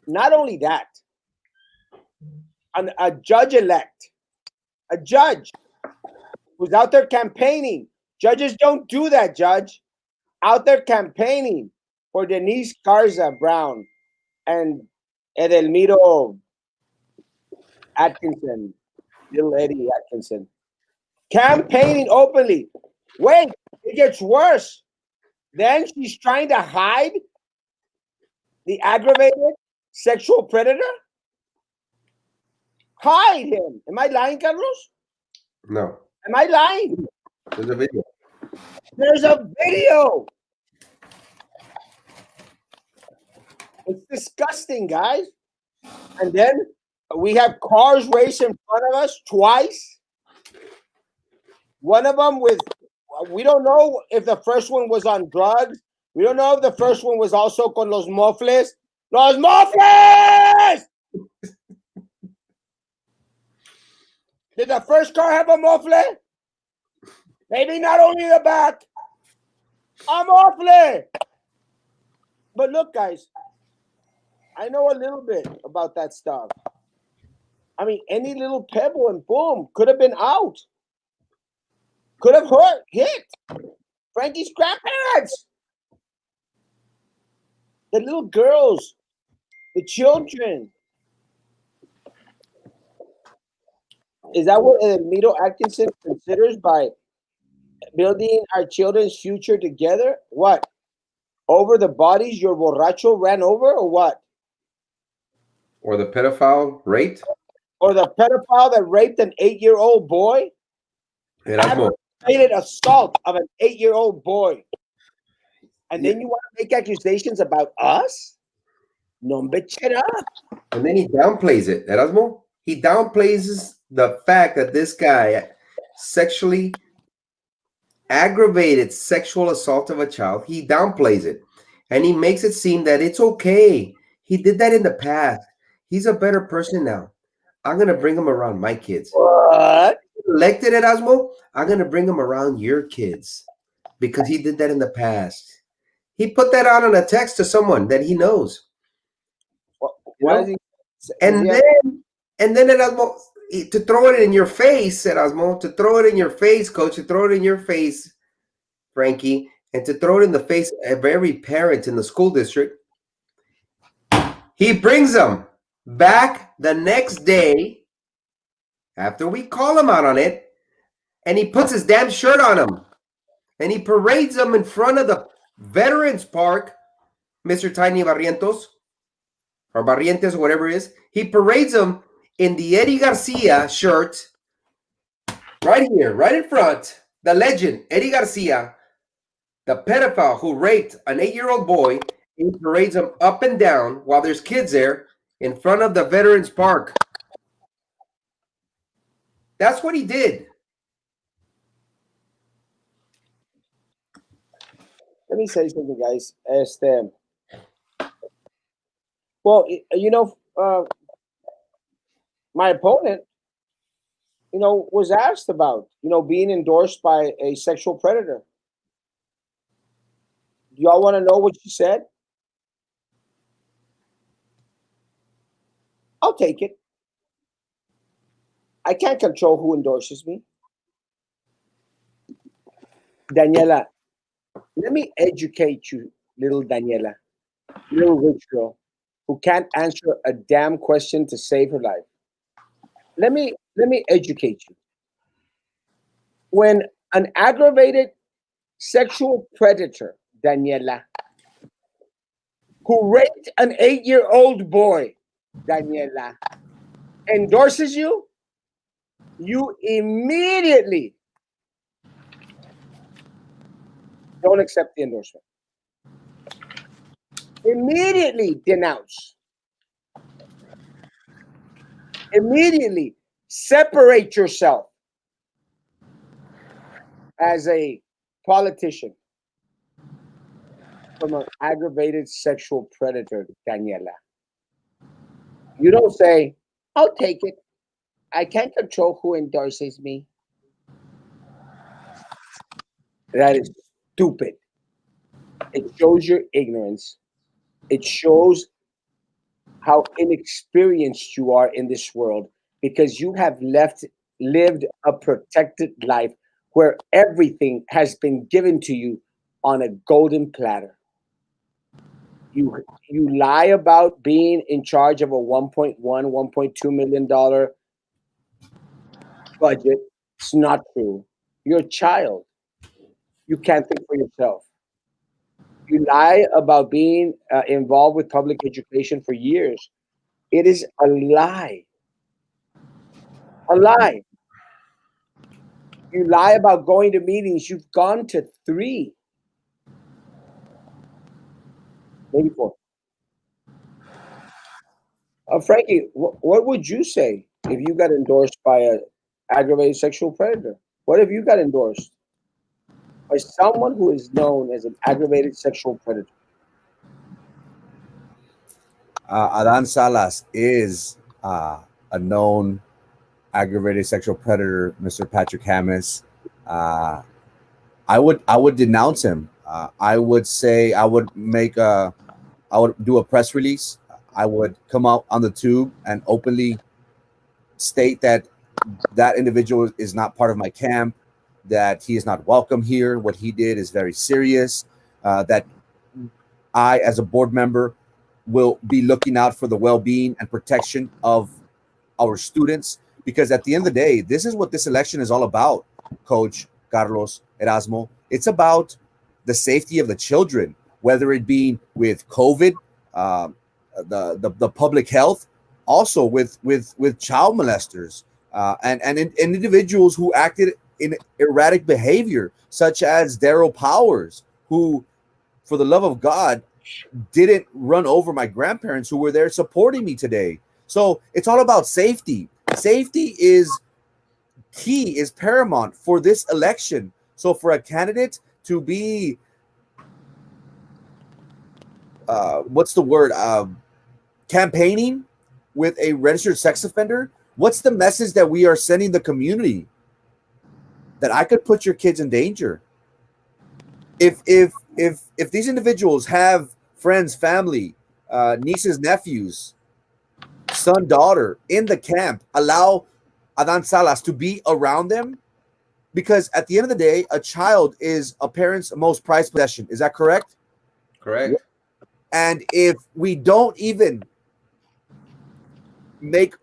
Not only that, a judge-elect, a judge who's out there campaigning. Judges don't do that, Judge. Out there campaigning for Denise Garza Brown and Edelmiro Atkinson, little Eddie Atkinson, campaigning openly. Wait, it gets worse. Then she's trying to hide the aggravated sexual predator. Hide him. Am I lying, Carlos? No, Am I lying? there's a video. There's a video. It's disgusting, guys. And then we have cars racing in front of us twice. One of them we don't know if the first one was on drugs. We don't know if the first one was also con los mofles. Los mofles! Did the first car have a mofle? Maybe not only the back. A mofle! But look, guys, I know a little bit about that stuff. I mean, any little pebble and boom, could have been out. Could have hit Frankie's grandparents. The little girls, the children. Is that what Mito Atkinson considers by building our children's future together? What? Over the bodies your borracho ran over, or what? Or the pedophile raped? Or the pedophile that raped an 8-year-old boy? Erasmo. Aggravated assault of an 8-year-old boy. And then you want to make accusations about us? No, bitchera. And then he downplays it. Erasmo, he downplays the fact that this guy sexually aggravated sexual assault of a child. He downplays it. And he makes it seem that it's okay. He did that in the past. He's a better person now. I'm going to bring him around my kids. What? Elected Erasmo, I'm going to bring him around your kids because he did that in the past. He put that out on a text to someone that he knows. You Why know? is he? And then Erasmo, to throw it in your face, Erasmo, to throw it in your face, coach, to throw it in your face, Frankie, and to throw it in the face of every parent in the school district, he brings them back the next day after we call him out on it, and he puts his damn shirt on him, and he parades them in front of the Veterans Park, Mr. Tiny Barrientos, or Barrientes, or whatever it is. He parades them in the Eddie Garcia shirt, right here, right in front, the legend, Eddie Garcia, the pedophile who raped an 8-year-old boy. He parades them up and down while there's kids there in front of the Veterans Park. That's what he did. Let me say something, guys. Well, my opponent, was asked about, being endorsed by a sexual predator. Do y'all want to know what she said? I'll take it. I can't control who endorses me. Daniela, let me educate you, little Daniela, little rich girl who can't answer a damn question to save her life. Let me educate you. When an aggravated sexual predator, Daniela, who raped an 8-year-old boy, Daniela, endorses you, you immediately don't accept the endorsement. Immediately denounce. Immediately separate yourself as a politician from an aggravated sexual predator, Daniela. You don't say, I'll take it. I can't control who endorses me. That is stupid. It shows your ignorance. It shows how inexperienced you are in this world because you have lived a protected life where everything has been given to you on a golden platter. You lie about being in charge of a 1.2 million dollar budget. It's not true. You're a child. You can't think for yourself. You lie about being involved with public education for years. It is a lie. A lie. You lie about going to meetings. You've gone to 3, maybe 4. Frankie, what would you say if you got endorsed by a aggravated sexual predator? What if you got endorsed by someone who is known as an aggravated sexual predator? Adan Salas is a known aggravated sexual predator, Mr. Patrick Hammis. I would denounce him. I would say I would do a press release. I would come out on the tube and openly state that that individual is not part of my camp, that he is not welcome here. What he did is very serious. That I, as a board member, will be looking out for the well-being and protection of our students, because at the end of the day, this is what this election is all about, Coach Carlos, Erasmo. It's about the safety of the children, whether it be with COVID, the public health, also with child molesters, and individuals who acted in erratic behavior, such as Daryl Powers, who, for the love of God, didn't run over my grandparents who were there supporting me today. So it's all about safety. Safety is key, is paramount for this election. So for a candidate to be, what's the word, campaigning with a registered sex offender, what's the message that we are sending the community? That I could put your kids in danger. If these individuals have friends, family, nieces, nephews, son, daughter in the camp, allow Adan Salas to be around them, because at the end of the day, a child is a parent's most prized possession. Is that correct? Correct. And if we don't even make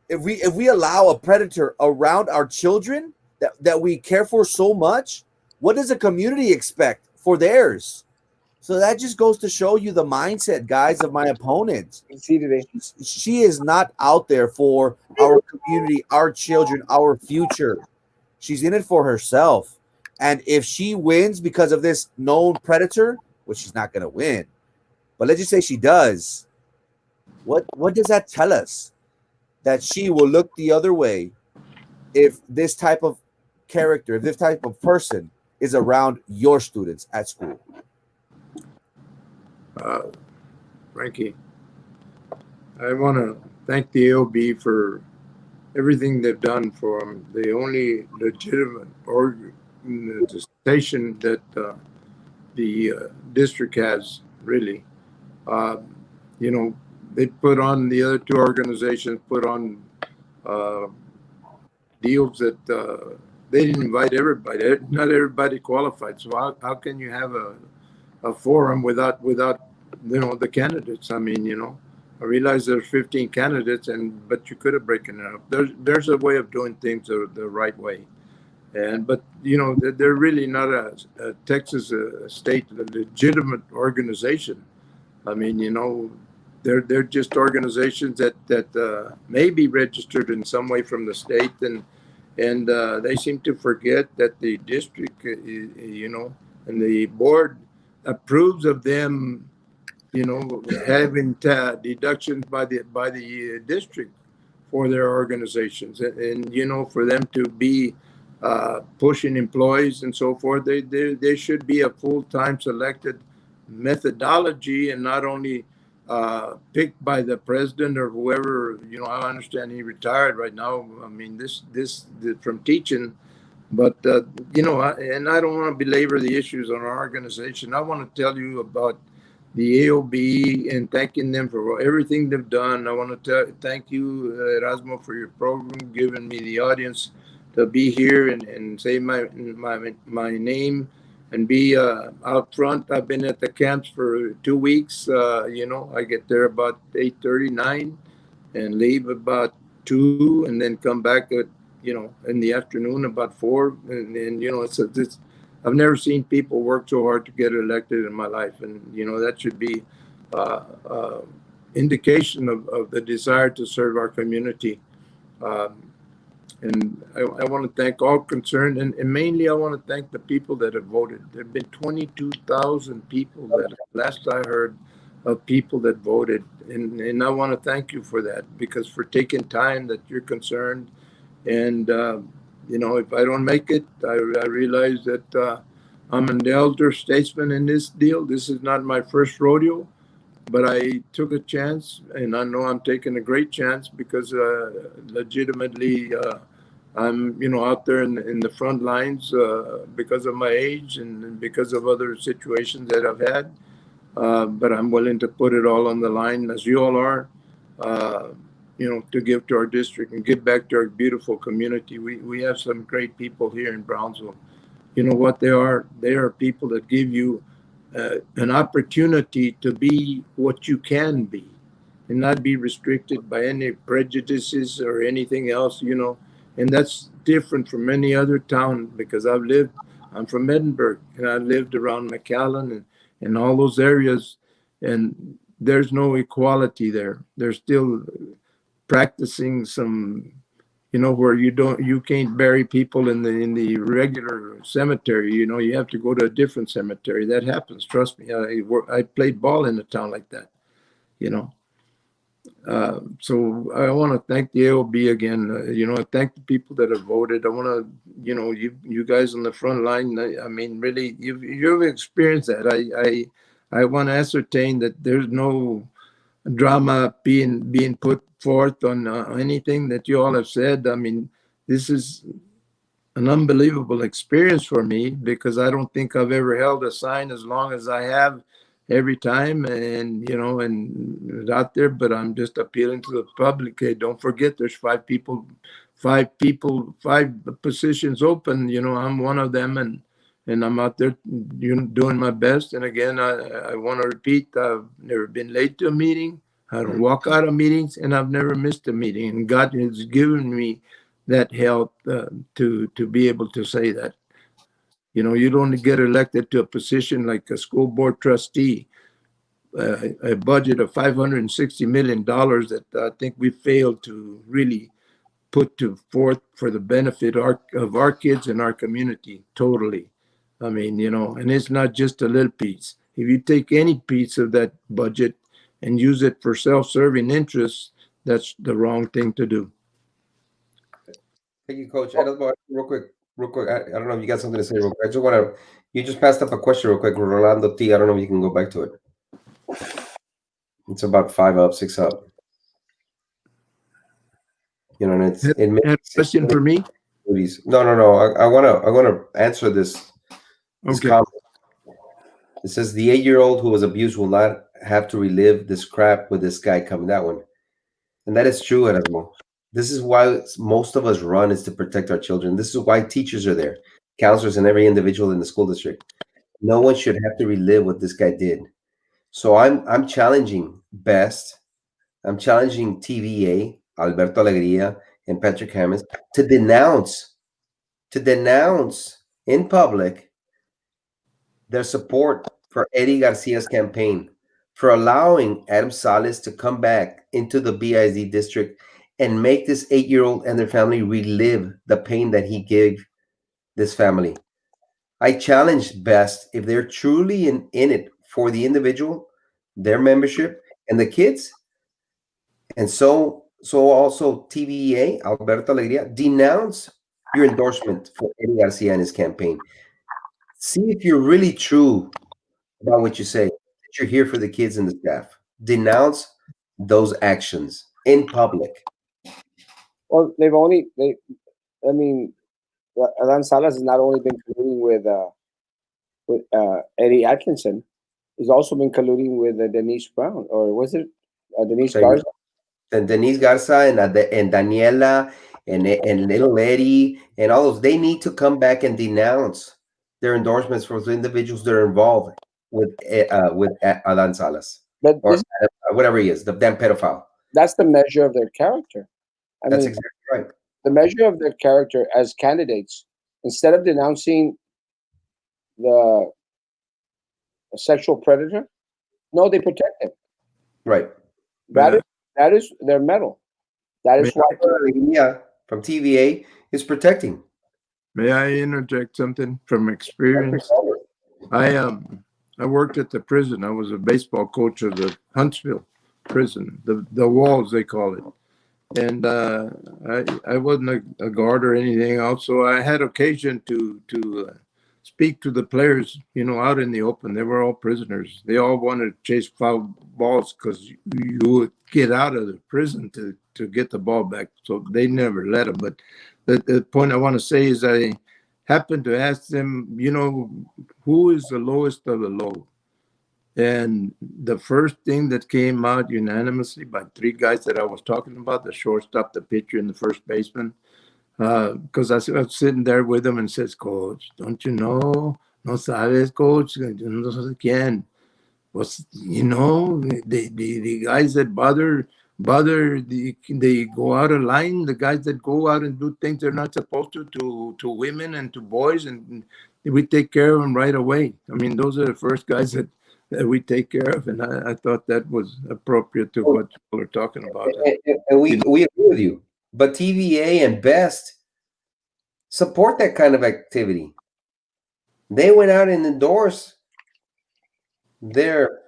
if we allow a predator around our children that we care for so much, what does a community expect for theirs? So that just goes to show you the mindset, guys, of my opponent. See today. She is not out there for our community, our children, our future. She's in it for herself. And if she wins because of this known predator, which she's not going to win, but let's just say she does, what does that tell us? That she will look the other way if this type of character, if this type of person is around your students at school. Frankie, I want to thank the AOB for everything they've done for them. The only legitimate organization that the district has, really. Uh, you know, they put on, the other two organizations put on uh, deals that they didn't invite everybody. Not everybody qualified. So how can you have a forum without the candidates? I mean, I realize there's 15 candidates, but you could have broken it up. There's a way of doing things the right way. But they're really not a Texas state a legitimate organization. I mean, they're just organizations that may be registered in some way from the state, and they seem to forget that the district, and the board approves of them, having deductions by the district for their organizations, and for them to be pushing employees and so forth. They should be a full-time selected methodology, and not only picked by the president or whoever. I understand he retired right now. I mean, this from teaching. But and I don't want to belabor the issues on our organization. I want to tell you about the AOB and thanking them for everything they've done. I want to thank you, Erasmo, for your program, giving me the audience to be here and say my name and be out front. I've been at the camps for 2 weeks. I get there about 8:39 and leave about 2, and then come back at in the afternoon about 4. And it's I've never seen people work so hard to get elected in my life, and that should be uh, uh, indication of the desire to serve our community. Um, and I want to thank all concerned, and mainly I want to thank the people that have voted. There have been 22,000 people that, last I heard, of people that voted. And I want to thank you for that, because for taking time that you're concerned. And, if I don't make it, I realize that I'm an elder statesman in this deal. This is not my first rodeo, but I took a chance, and I know I'm taking a great chance because legitimately I'm out there in the front lines because of my age and because of other situations that I've had. But I'm willing to put it all on the line, as you all are, uh, to give to our district and give back to our beautiful community. We have some great people here in Brownsville. You know what they are? They are people that give you an opportunity to be what you can be and not be restricted by any prejudices or anything else. And that's different from any other town, because I'm from Edinburgh, and I lived around McAllen and all those areas, and there's no equality there. They're still practicing some where you can't bury people in the regular cemetery. You have to go to a different cemetery. That happens. Trust me. I played ball in a town like that. You know. So I want to thank the AOB again. I thank the people that have voted. I want to, you guys on the front line. I mean, really, you've experienced that. I want to ascertain that there's no drama being put forth on anything that you all have said. I mean, this is an unbelievable experience for me because I don't think I've ever held a sign as long as I have every time, and and out there. But I'm just appealing to the public. Hey, don't forget, there's five positions open. I'm one of them, and I'm out there, doing my best. And again, I want to repeat, I've never been late to a meeting. I don't walk out of meetings, and I've never missed a meeting. And God has given me that help to be able to say that. You don't get elected to a position like a school board trustee, a budget of $560 million that I think we failed to really put to forth for the benefit of our kids and our community totally. I mean, and it's not just a little piece. If you take any piece of that budget and use it for self-serving interests, that's the wrong thing to do. Thank you, Coach. Erasmo, real quick. I don't know if you got something to say real quick. I just want to. You just passed up a question real quick, Rolando T. I don't know if you can go back to it. It's about 5 up, 6 up. And it Had a makes question for me? No. I wanna answer this Okay. comment. It says the 8-year-old who was abused will not have to relive this crap with this guy coming. That one, and that is true, Erasmo. This is why most of us run, is to protect our children. This is why teachers are there, counselors, and every individual in the school district. No one should have to relive what this guy did. So I'm challenging Best. I'm challenging TVA, Alberto Alegría, and Patrick Hammonds to denounce in public their support for Eddie Garcia's campaign, for allowing Adam Salas to come back into the BIZ district and make this 8-year-old and their family relive the pain that he gave this family. I challenge Best, if they're truly in it for the individual, their membership, and the kids, and so also TVA, Alberto Alegría, denounce your endorsement for Eddie Garcia and his campaign. See if you're really true about what you say, that you're here for the kids and the staff. Denounce those actions in public. Well, I mean, Alan Salas has not only been colluding with Eddie Atkinson, he's also been colluding with Denise Brown, or was it Denise Garza? And Denise Garza and Daniela and little Eddie and all those, they need to come back and denounce their endorsements for the individuals that are involved with Alan Salas, But or whatever he is, the damn pedophile. That's the measure of their character. That's exactly right. The measure of their character as candidates, instead of denouncing the sexual predator, no, they protect him. Right. That is their medal. That is why from TVA is protecting. May I interject something from experience? I worked at the prison. I was a baseball coach of the Huntsville prison, the walls they call it. And I wasn't a guard or anything else, so I had occasion to speak to the players, out in the open. They were all prisoners. They all wanted to chase foul balls because you would get out of the prison to get the ball back. So they never let them. But the point I want to say is I happened to ask them, who is the lowest of the low? And the first thing that came out unanimously by 3 guys that I was talking about, the shortstop, the pitcher, and the first baseman, because I was sitting there with them and says, Coach, don't you know? No sabes, Coach. No sé quién. Was, the guys that bother, they go out of line. The guys that go out and do things they're not supposed to women and to boys, and we take care of them right away. I mean, those are the first guys that we take care of, and I thought that was appropriate to what people are talking about. And we agree with you. But TVA and Best support that kind of activity. They went out and endorsed their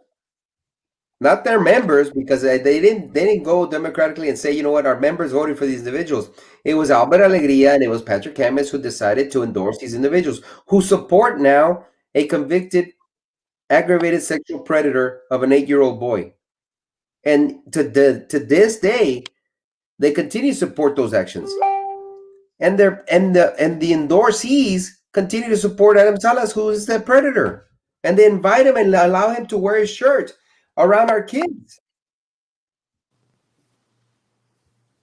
not their members, because they didn't go democratically and say, you know what, our members voted for these individuals. It was Albert Alegria and it was Patrick Camus who decided to endorse these individuals who support now a convicted aggravated sexual predator of an 8-year-old boy. And to this day, they continue to support those actions. And the endorsees continue to support Adam Salas, who is the predator. And they invite him and allow him to wear his shirt around our kids.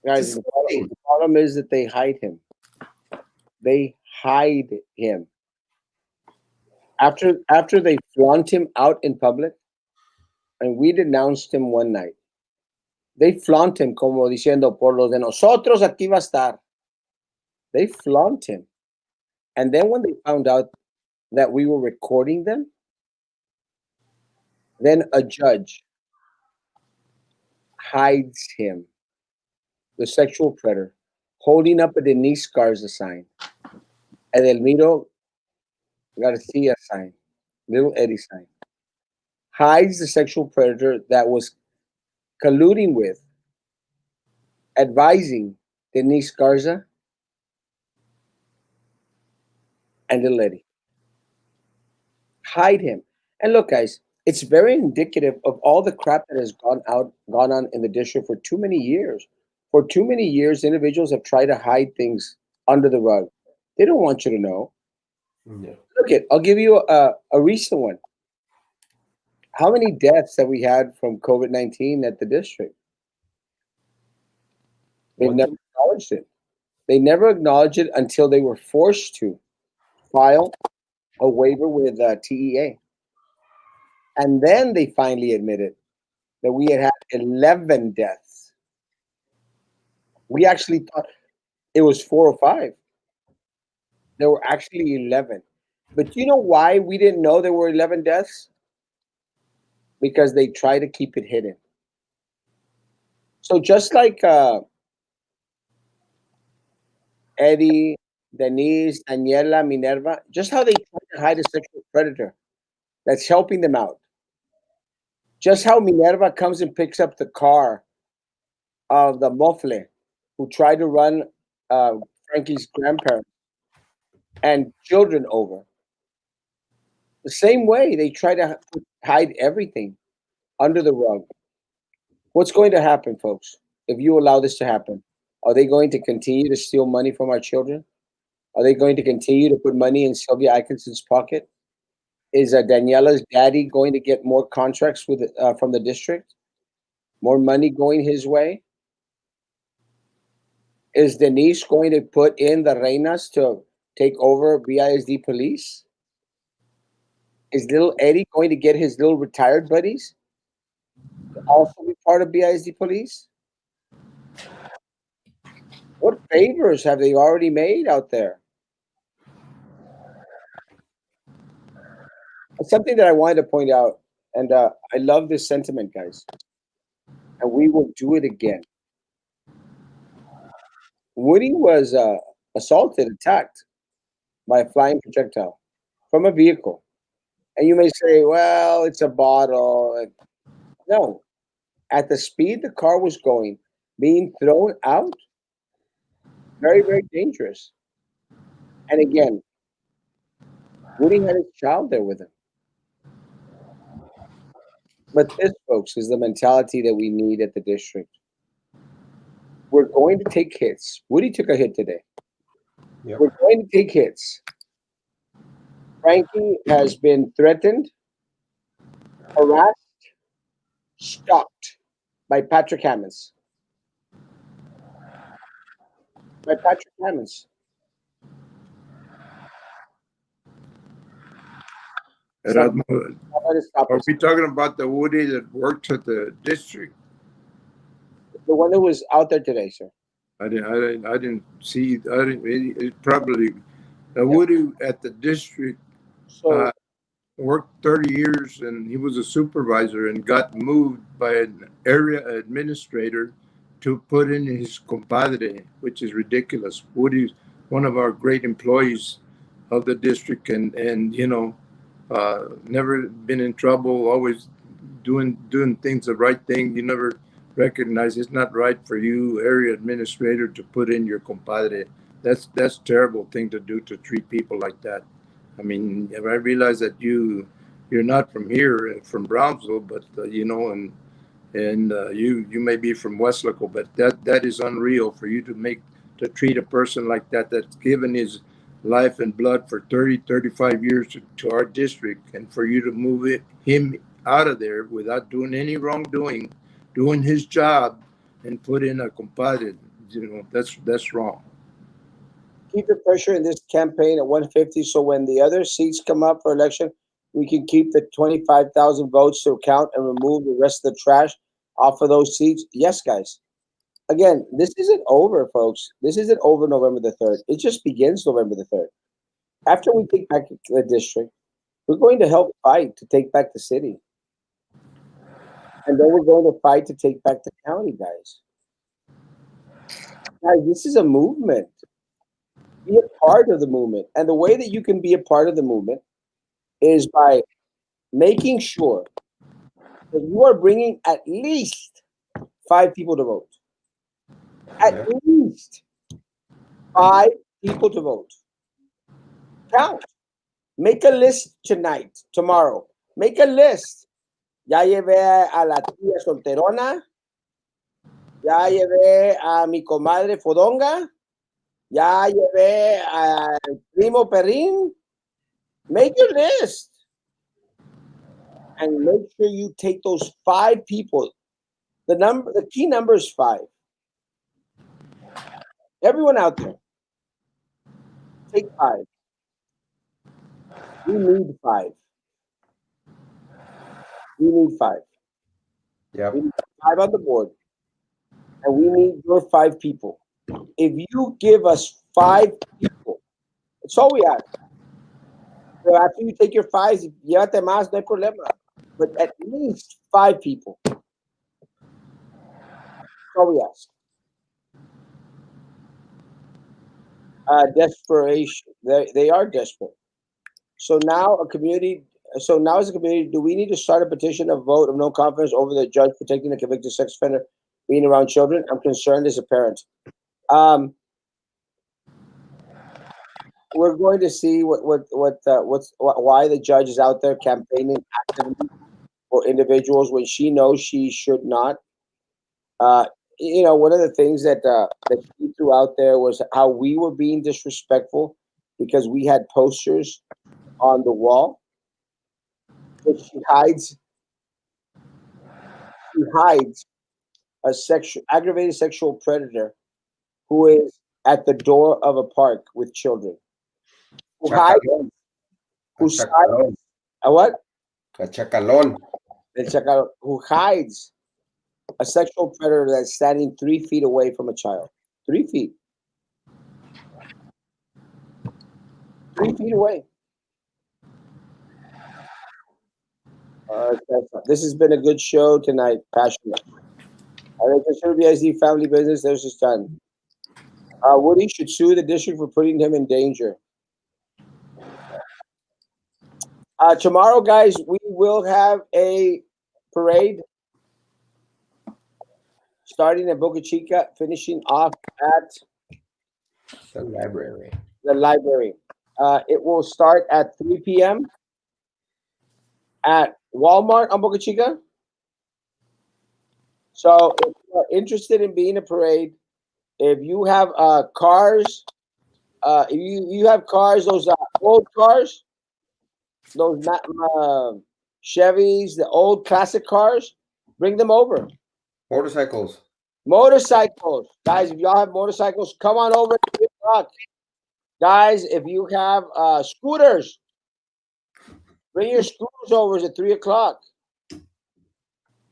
Guys, the problem is that they hide him. They hide him. After they flaunt him out in public, and we denounced him one night, they flaunt him como diciendo, por los de nosotros aquí va a estar. They flaunt him. And then when they found out that we were recording them, then a judge hides him, the sexual predator, holding up a Denise Garza sign, Edelmiro Garcia sign, Little Eddie sign, hides the sexual predator that was colluding with, advising Denise Garza and Little Eddie. Hide him. And look, guys, it's very indicative of all the crap that has gone on in the district for too many years. For too many years, individuals have tried to hide things under the rug. They don't want you to know. No. Look, I'll give you a recent one. How many deaths have we had from COVID-19 at the district? They've never acknowledged it. They never acknowledged it until they were forced to file a waiver with TEA. And then they finally admitted that we had 11 deaths. We actually thought it was 4 or 5. There were actually 11. But you know why we didn't know there were 11 deaths? Because they try to keep it hidden. So just like Eddie, Denise, Daniela, Minerva, just how they try to hide a sexual predator that's helping them out. Just how Minerva comes and picks up the car of the mofle who tried to run Frankie's grandparents and children over. The same way they try to hide everything under the rug. What's going to happen, folks, if you allow this to happen? Are they going to continue to steal money from our children? Are they going to continue to put money in Sylvia Atkinson's pocket? Is Daniela's daddy going to get more contracts with from the district? More money going his way? Is Denise going to put in the Reinas to take over BISD police? Is little Eddie going to get his little retired buddies to also be part of BISD police? What favors have they already made out there? It's something that I wanted to point out, and I love this sentiment, guys. And we will do it again. Woody was assaulted, attacked by a flying projectile from a vehicle. And you may say, well, it's a bottle. No. At the speed the car was going, being thrown out, very, very dangerous. And again, Woody had his child there with him. But this, folks, is the mentality that we need at the district. We're going to take hits. Woody took a hit today. Yep. We're going to take hits. Frankie has been threatened, harassed, stalked by Patrick Hammonds. By Patrick Hammonds. Erasmo, Somebody stop are us. we talking about the Woody that works at the district? The one that was out there today, sir. I didn't see. It probably the Woody at the district So worked 30 years and he was a supervisor and got moved by an area administrator to put in his compadre, which is ridiculous. Woody's one of our great employees of the district, and never been in trouble, always doing things the right thing. You never recognize it's not right for you, area administrator, to put in your compadre. That's terrible thing to do, to treat people like that. I mean, I realize that you're not from here, from Brownsville, but and you may be from Westlaco, but that is unreal for you to treat a person like that, that's given his life and blood for 35 years to our district, and for you to move him out of there without doing any wrongdoing, doing his job, and put in a compadre. That's wrong. Keep the pressure in this campaign at 150, so when the other seats come up for election, we can keep the 25,000 votes to count and remove the rest of the trash off of those seats. Yes, guys. Again, this isn't over, folks. This isn't over November the 3rd. It just begins November the 3rd. After we take back the district, we're going to help fight to take back the city. And then we're going to fight to take back the county, guys. Guys, this is a movement. Be a part of the movement. And the way that you can be a part of the movement is by making sure that you are bringing at least 5 people to vote. At least 5 people to vote. Count. Make a list tonight, tomorrow. Make a list. Ya llevé a la tía solterona. Ya llevé a mi comadre fodonga. Ya llevé al primo perrín. Make your list. And make sure you take those 5 people. The key number is 5. Everyone out there, take 5. We need 5. We need 5. Yep. We need 5 on the board. And we need your 5 people. If you give us 5 people, that's all we ask. So after you take your 5, llévate más, no hay problema. But at least 5 people. That's all we ask. Desperation. They are desperate. So now as a community, do we need to start a petition, a vote of no confidence over the judge protecting a convicted sex offender being around children? I'm concerned as a parent. We're going to see why the judge is out there campaigning actively for individuals when she knows she should not. One of the things that she threw out there was how we were being disrespectful because we had posters on the wall. But she hides a aggravated sexual predator who is at the door of a park with children. Who hides a what? A chacalón. Who hides a sexual predator that's standing 3 feet away from a child. 3 feet. 3 feet away. This has been a good show tonight. Passionate. I think consider BIZ family business. There's his son. Woody should sue the district for putting him in danger. Tomorrow, guys, we will have a parade starting at Boca Chica, finishing off at the library. It will start at 3 p.m. at Walmart on Boca Chica. So if you are interested in being a parade, if you have cars, if you have cars, those old cars, those Chevys, the old classic cars, bring them over. Motorcycles. Guys, if y'all have motorcycles, come on over at 3 o'clock. Guys, if you have scooters, bring your scooters over at 3 o'clock.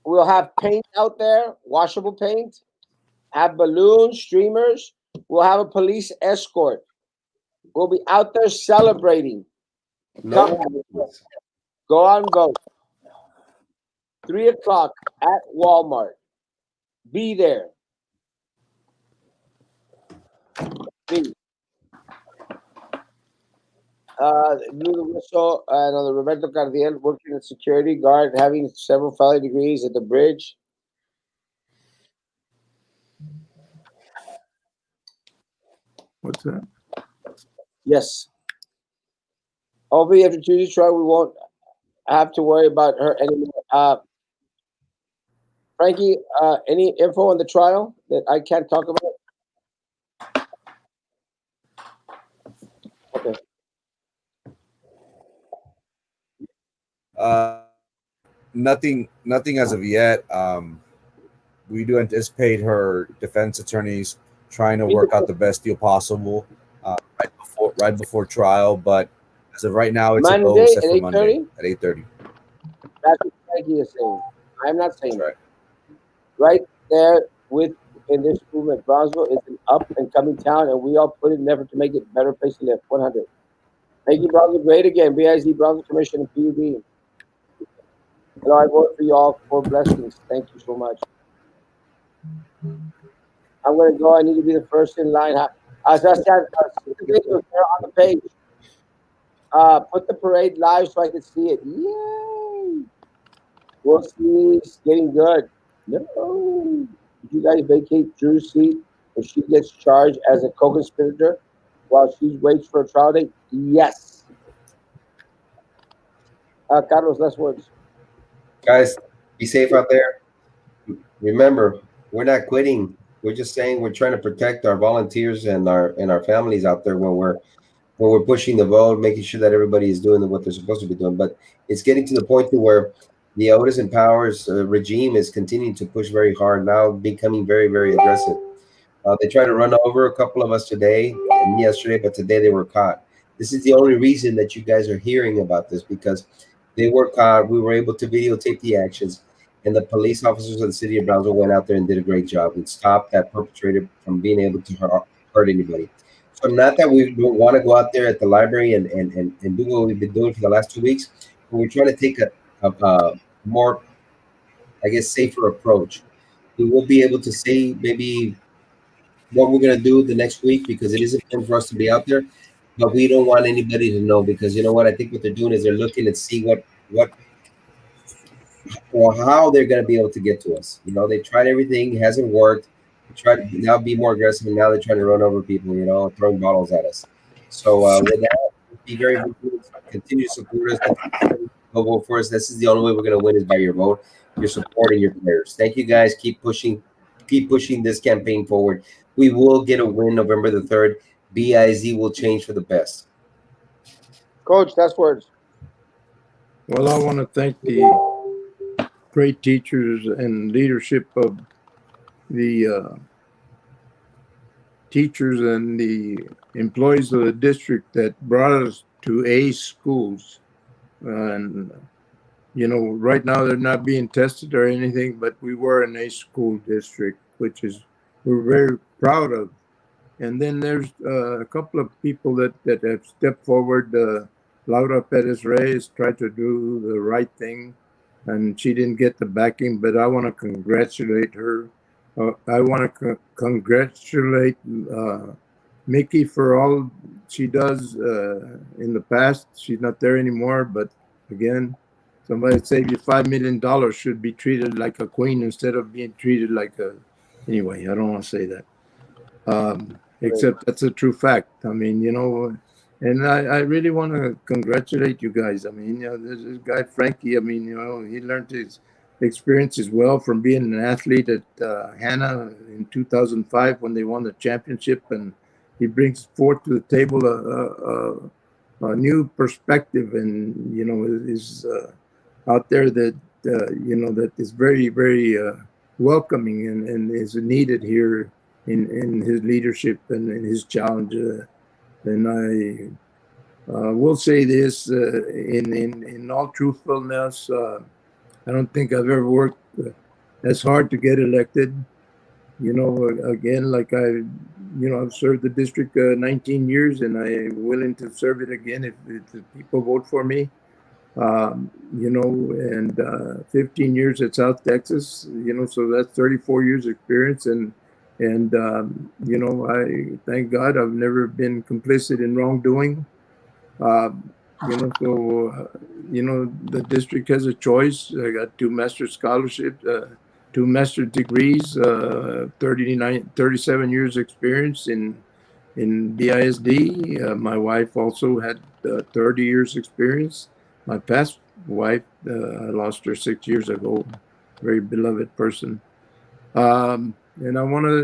We'll have paint out there, washable paint, have balloons, streamers. We'll have a police escort. We'll be out there celebrating. No. Go on, vote. 3 o'clock at Walmart. Be there. Me. Blew the whistle and on the Roberto Cardiel working as security guard, having several felony degrees at the bridge. What's that? Yes. Hopefully, after Tuesday's trial, we won't have to worry about her anymore. Frankie, any info on the trial that I can't talk about? Okay. Uh, nothing as of yet. We do anticipate her defense attorneys trying to work out the best deal possible right before trial. But as of right now, it's a go Monday set at for eight Monday thirty. at 8:30. That's what Frankie is saying. I'm not That's saying right. that. Right there with in this movement, Brownsville is an up and coming town, and we all put in an effort to make it a better place to live. 100. Thank you, Brownsville. Great again. BIZ, Brownsville Commission, and PUB. Hello, I vote for you all for blessings. Thank you so much. I'm going to go. I need to be the first in line. As I said, see the videos there on the page. Put the parade live so I can see it. Yay! We'll see. It's getting good. No. Did you guys vacate Drew's seat if she gets charged as a co-conspirator while she waits for a trial date? Yes. Carlos, last words. Guys, be safe out there. Remember, we're not quitting. We're just saying we're trying to protect our volunteers and our families out there when we're pushing the vote, making sure that everybody is doing what they're supposed to be doing. But it's getting to the point to where the Otis and Powers regime is continuing to push very hard now, becoming very, very aggressive. They tried to run over a couple of us today and yesterday, but today they were caught. This is the only reason that you guys are hearing about this because they were caught. We were able to videotape the actions, and the police officers of the city of Brownsville went out there and did a great job and stopped that perpetrator from being able to hurt anybody. So, not that we don't want to go out there at the library and do what we've been doing for the last 2 weeks, but we're trying to take a more, I guess, safer approach. We will be able to say maybe what we're going to do the next week because it is important for us to be out there, but we don't want anybody to know because you know what? I think what they're doing is they're looking to see what or how they're going to be able to get to us. You know, they tried everything, it hasn't worked. They tried to now be more aggressive, and now they're trying to run over people. You know, throwing bottles at us. So with that, be very vigilant. Continue to support us. Continue to go vote for us. This is the only way we're going to win is by your vote, your support, and your prayers. Thank you guys. Keep pushing this campaign forward. We will get a win November the 3rd. BIZ will change for the best. Coach, last words. Well, I want to thank the great teachers and leadership of the teachers and the employees of the district that brought us to A schools. And, you know, right now they're not being tested or anything, but we were an A school district, which is we're very proud of. And then there's a couple of people that have stepped forward. Laura Perez Reyes tried to do the right thing, and she didn't get the backing, but I want to congratulate her. I want to congratulate Mickey for all she does in the past. She's not there anymore, but again, somebody that saved you $5 million should be treated like a queen instead of being treated like a. Anyway, I don't want to say that. Except that's a true fact. I mean, you know, and I really want to congratulate you guys. I mean, you know, this guy Frankie. I mean, you know, he learned his experience as well from being an athlete at Hannah in 2005 when they won the championship, and he brings forth to the table a new perspective, and you know, is out there that you know that is very very welcoming and is needed here in his leadership and in his challenge. And I will say this in all truthfulness, I don't think I've ever worked as hard to get elected. You know, again, like I've served the district 19 years, and I'm willing to serve it again if the people vote for me. You know, and 15 years at South Texas, you know, so that's 34 years experience. And And I thank God I've never been complicit in wrongdoing. Uh, the district has a choice. I got 2 master scholarships, 2 master degrees, 37 years experience in BISD. My wife also had 30 years experience. My past wife, I lost her 6 years ago. Very beloved person. And I want to,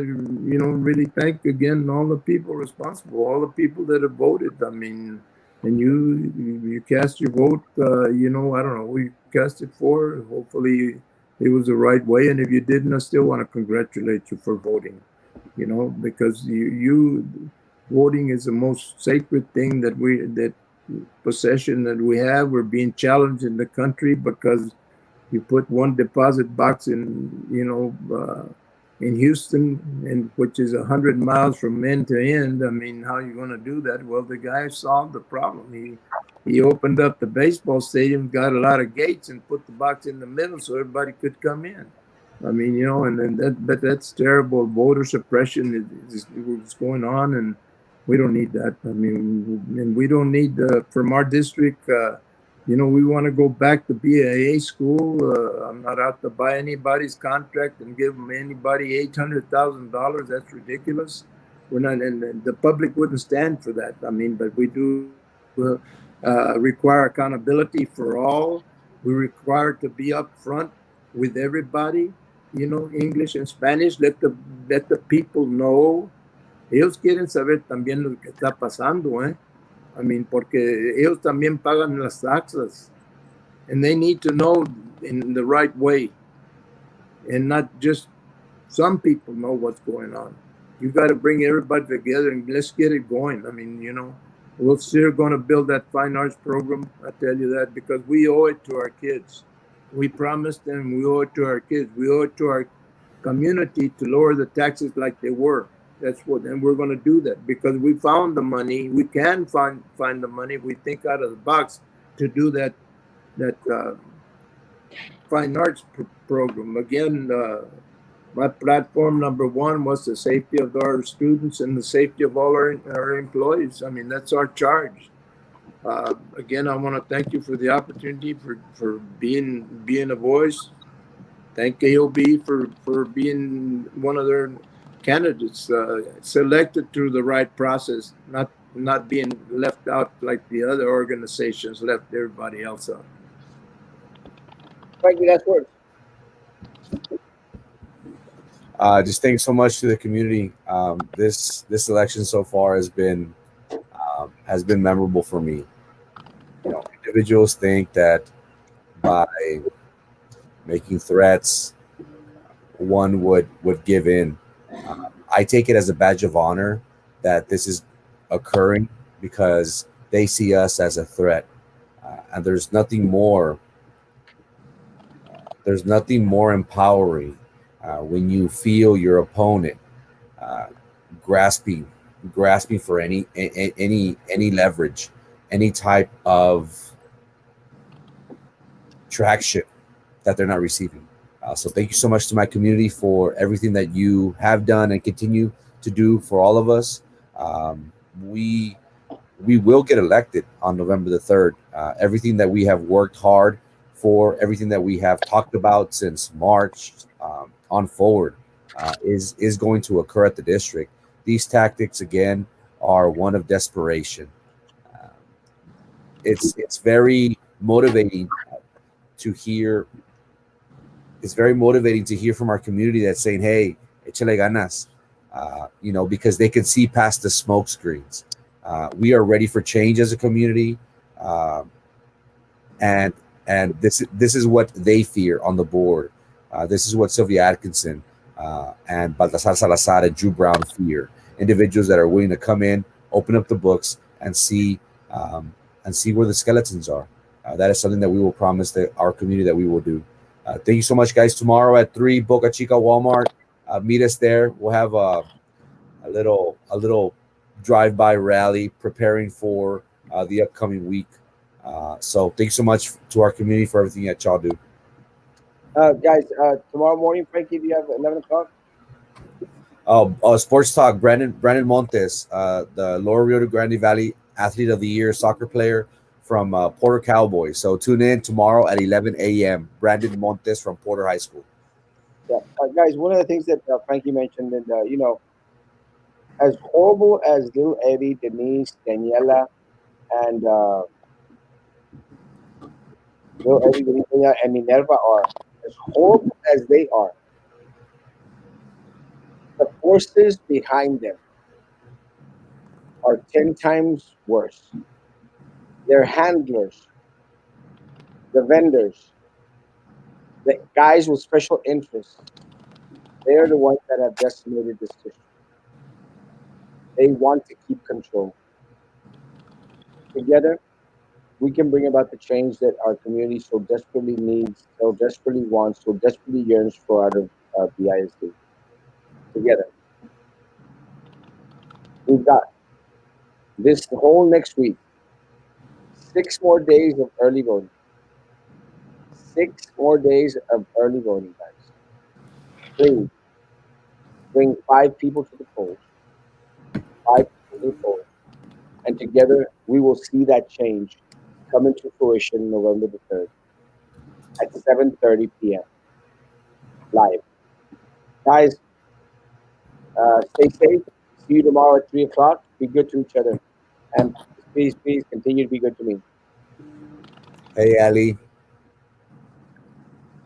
really thank again all the people responsible, all the people that have voted. I mean, and you cast your vote. I don't know who you cast it for. Hopefully, it was the right way. And if you didn't, I still want to congratulate you for voting. Because you voting is the most sacred thing that possession that we have. We're being challenged in the country because you put one deposit box in Houston, and which is 100 miles from end to end. I mean, how are you going to do that? Well, the guy solved the problem. He opened up the baseball stadium, got a lot of gates, and put the box in the middle so everybody could come in. I mean, and then but that's terrible. Voter suppression is going on, and we don't need that. I mean, and we don't need from our district. We want to go back to BAA school. I'm not out to buy anybody's contract and give them anybody $800,000. That's ridiculous. We're not, and the public wouldn't stand for that. I mean, but we do require accountability for all. We require to be upfront with everybody. English and Spanish. Let the people know. Ellos quieren saber también lo que está pasando, ¿eh? I mean, porque ellos también pagan las taxas, and they need to know in the right way, and not just some people know what's going on. You got to bring everybody together and let's get it going. I mean, we're still going to build that fine arts program. I tell you that because we owe it to our kids. We promised them we owe it to our kids. We owe it to our community to lower the taxes like they were. And we're going to do that because we found the money. We can find the money. We think out of the box to do that fine arts program. Again, my platform number one was the safety of our students and the safety of all our employees. I mean, that's our charge. Again, I want to thank you for the opportunity for being a voice. Thank AOB for being one of their candidates selected through the right process, not being left out like the other organizations left everybody else out. Frankie, that's words. Just thanks so much to the community. This election so far has been memorable for me. Individuals think that by making threats, one would give in. I take it as a badge of honor that this is occurring because they see us as a threat, and there's nothing more empowering when you feel your opponent grasping for any leverage, any type of traction that they're not receiving. So thank you so much to my community for everything that you have done and continue to do for all of us. We will get elected on November the 3rd. Everything that we have worked hard for, everything that we have talked about since March on forward is going to occur at the district. These tactics, again, are one of desperation. It's very motivating to hear. It's very motivating to hear from our community that's saying, "Hey, échale ganas," because they can see past the smoke screens. We are ready for change as a community, and this is what they fear on the board. This is what Sylvia Atkinson and Baltasar Salazar and Drew Brown fear. Individuals that are willing to come in, open up the books, and see where the skeletons are. That is something that we will promise our community that we will do. Thank you so much, guys. Tomorrow at 3, Boca Chica Walmart. Meet us there. We'll have a little drive-by rally preparing for the upcoming week. So thank you so much to our community for everything that y'all do. Guys, tomorrow morning, Frankie, do you have 11 o'clock? Sports talk. Brandon Montes, the Lower Rio Grande Valley Athlete of the Year soccer player from Porter Cowboys. So tune in tomorrow at 11 a.m. Brandon Montes from Porter High School. Yeah, guys. One of the things that Frankie mentioned, and as horrible as little Eddie, Denise, Daniela, and little Eddie, Denise, Daniela, and Minerva are, as horrible as they are, the forces behind them are 10 times worse. Their handlers, the vendors, the guys with special interests, they are the ones that have decimated this district. They want to keep control. Together, we can bring about the change that our community so desperately needs, so desperately wants, so desperately yearns for out of the ISD. Together, we've got this whole next week, 6 more days of early voting. 6 more days of early voting, guys. Please bring 5 people to the polls, 5 people to the polls, and together we will see that change come into fruition November the 3rd at 7:30 p.m. live. Guys, stay safe. See you tomorrow at 3 o'clock. Be good to each other. And please, please continue to be good to me. Hey, Ali.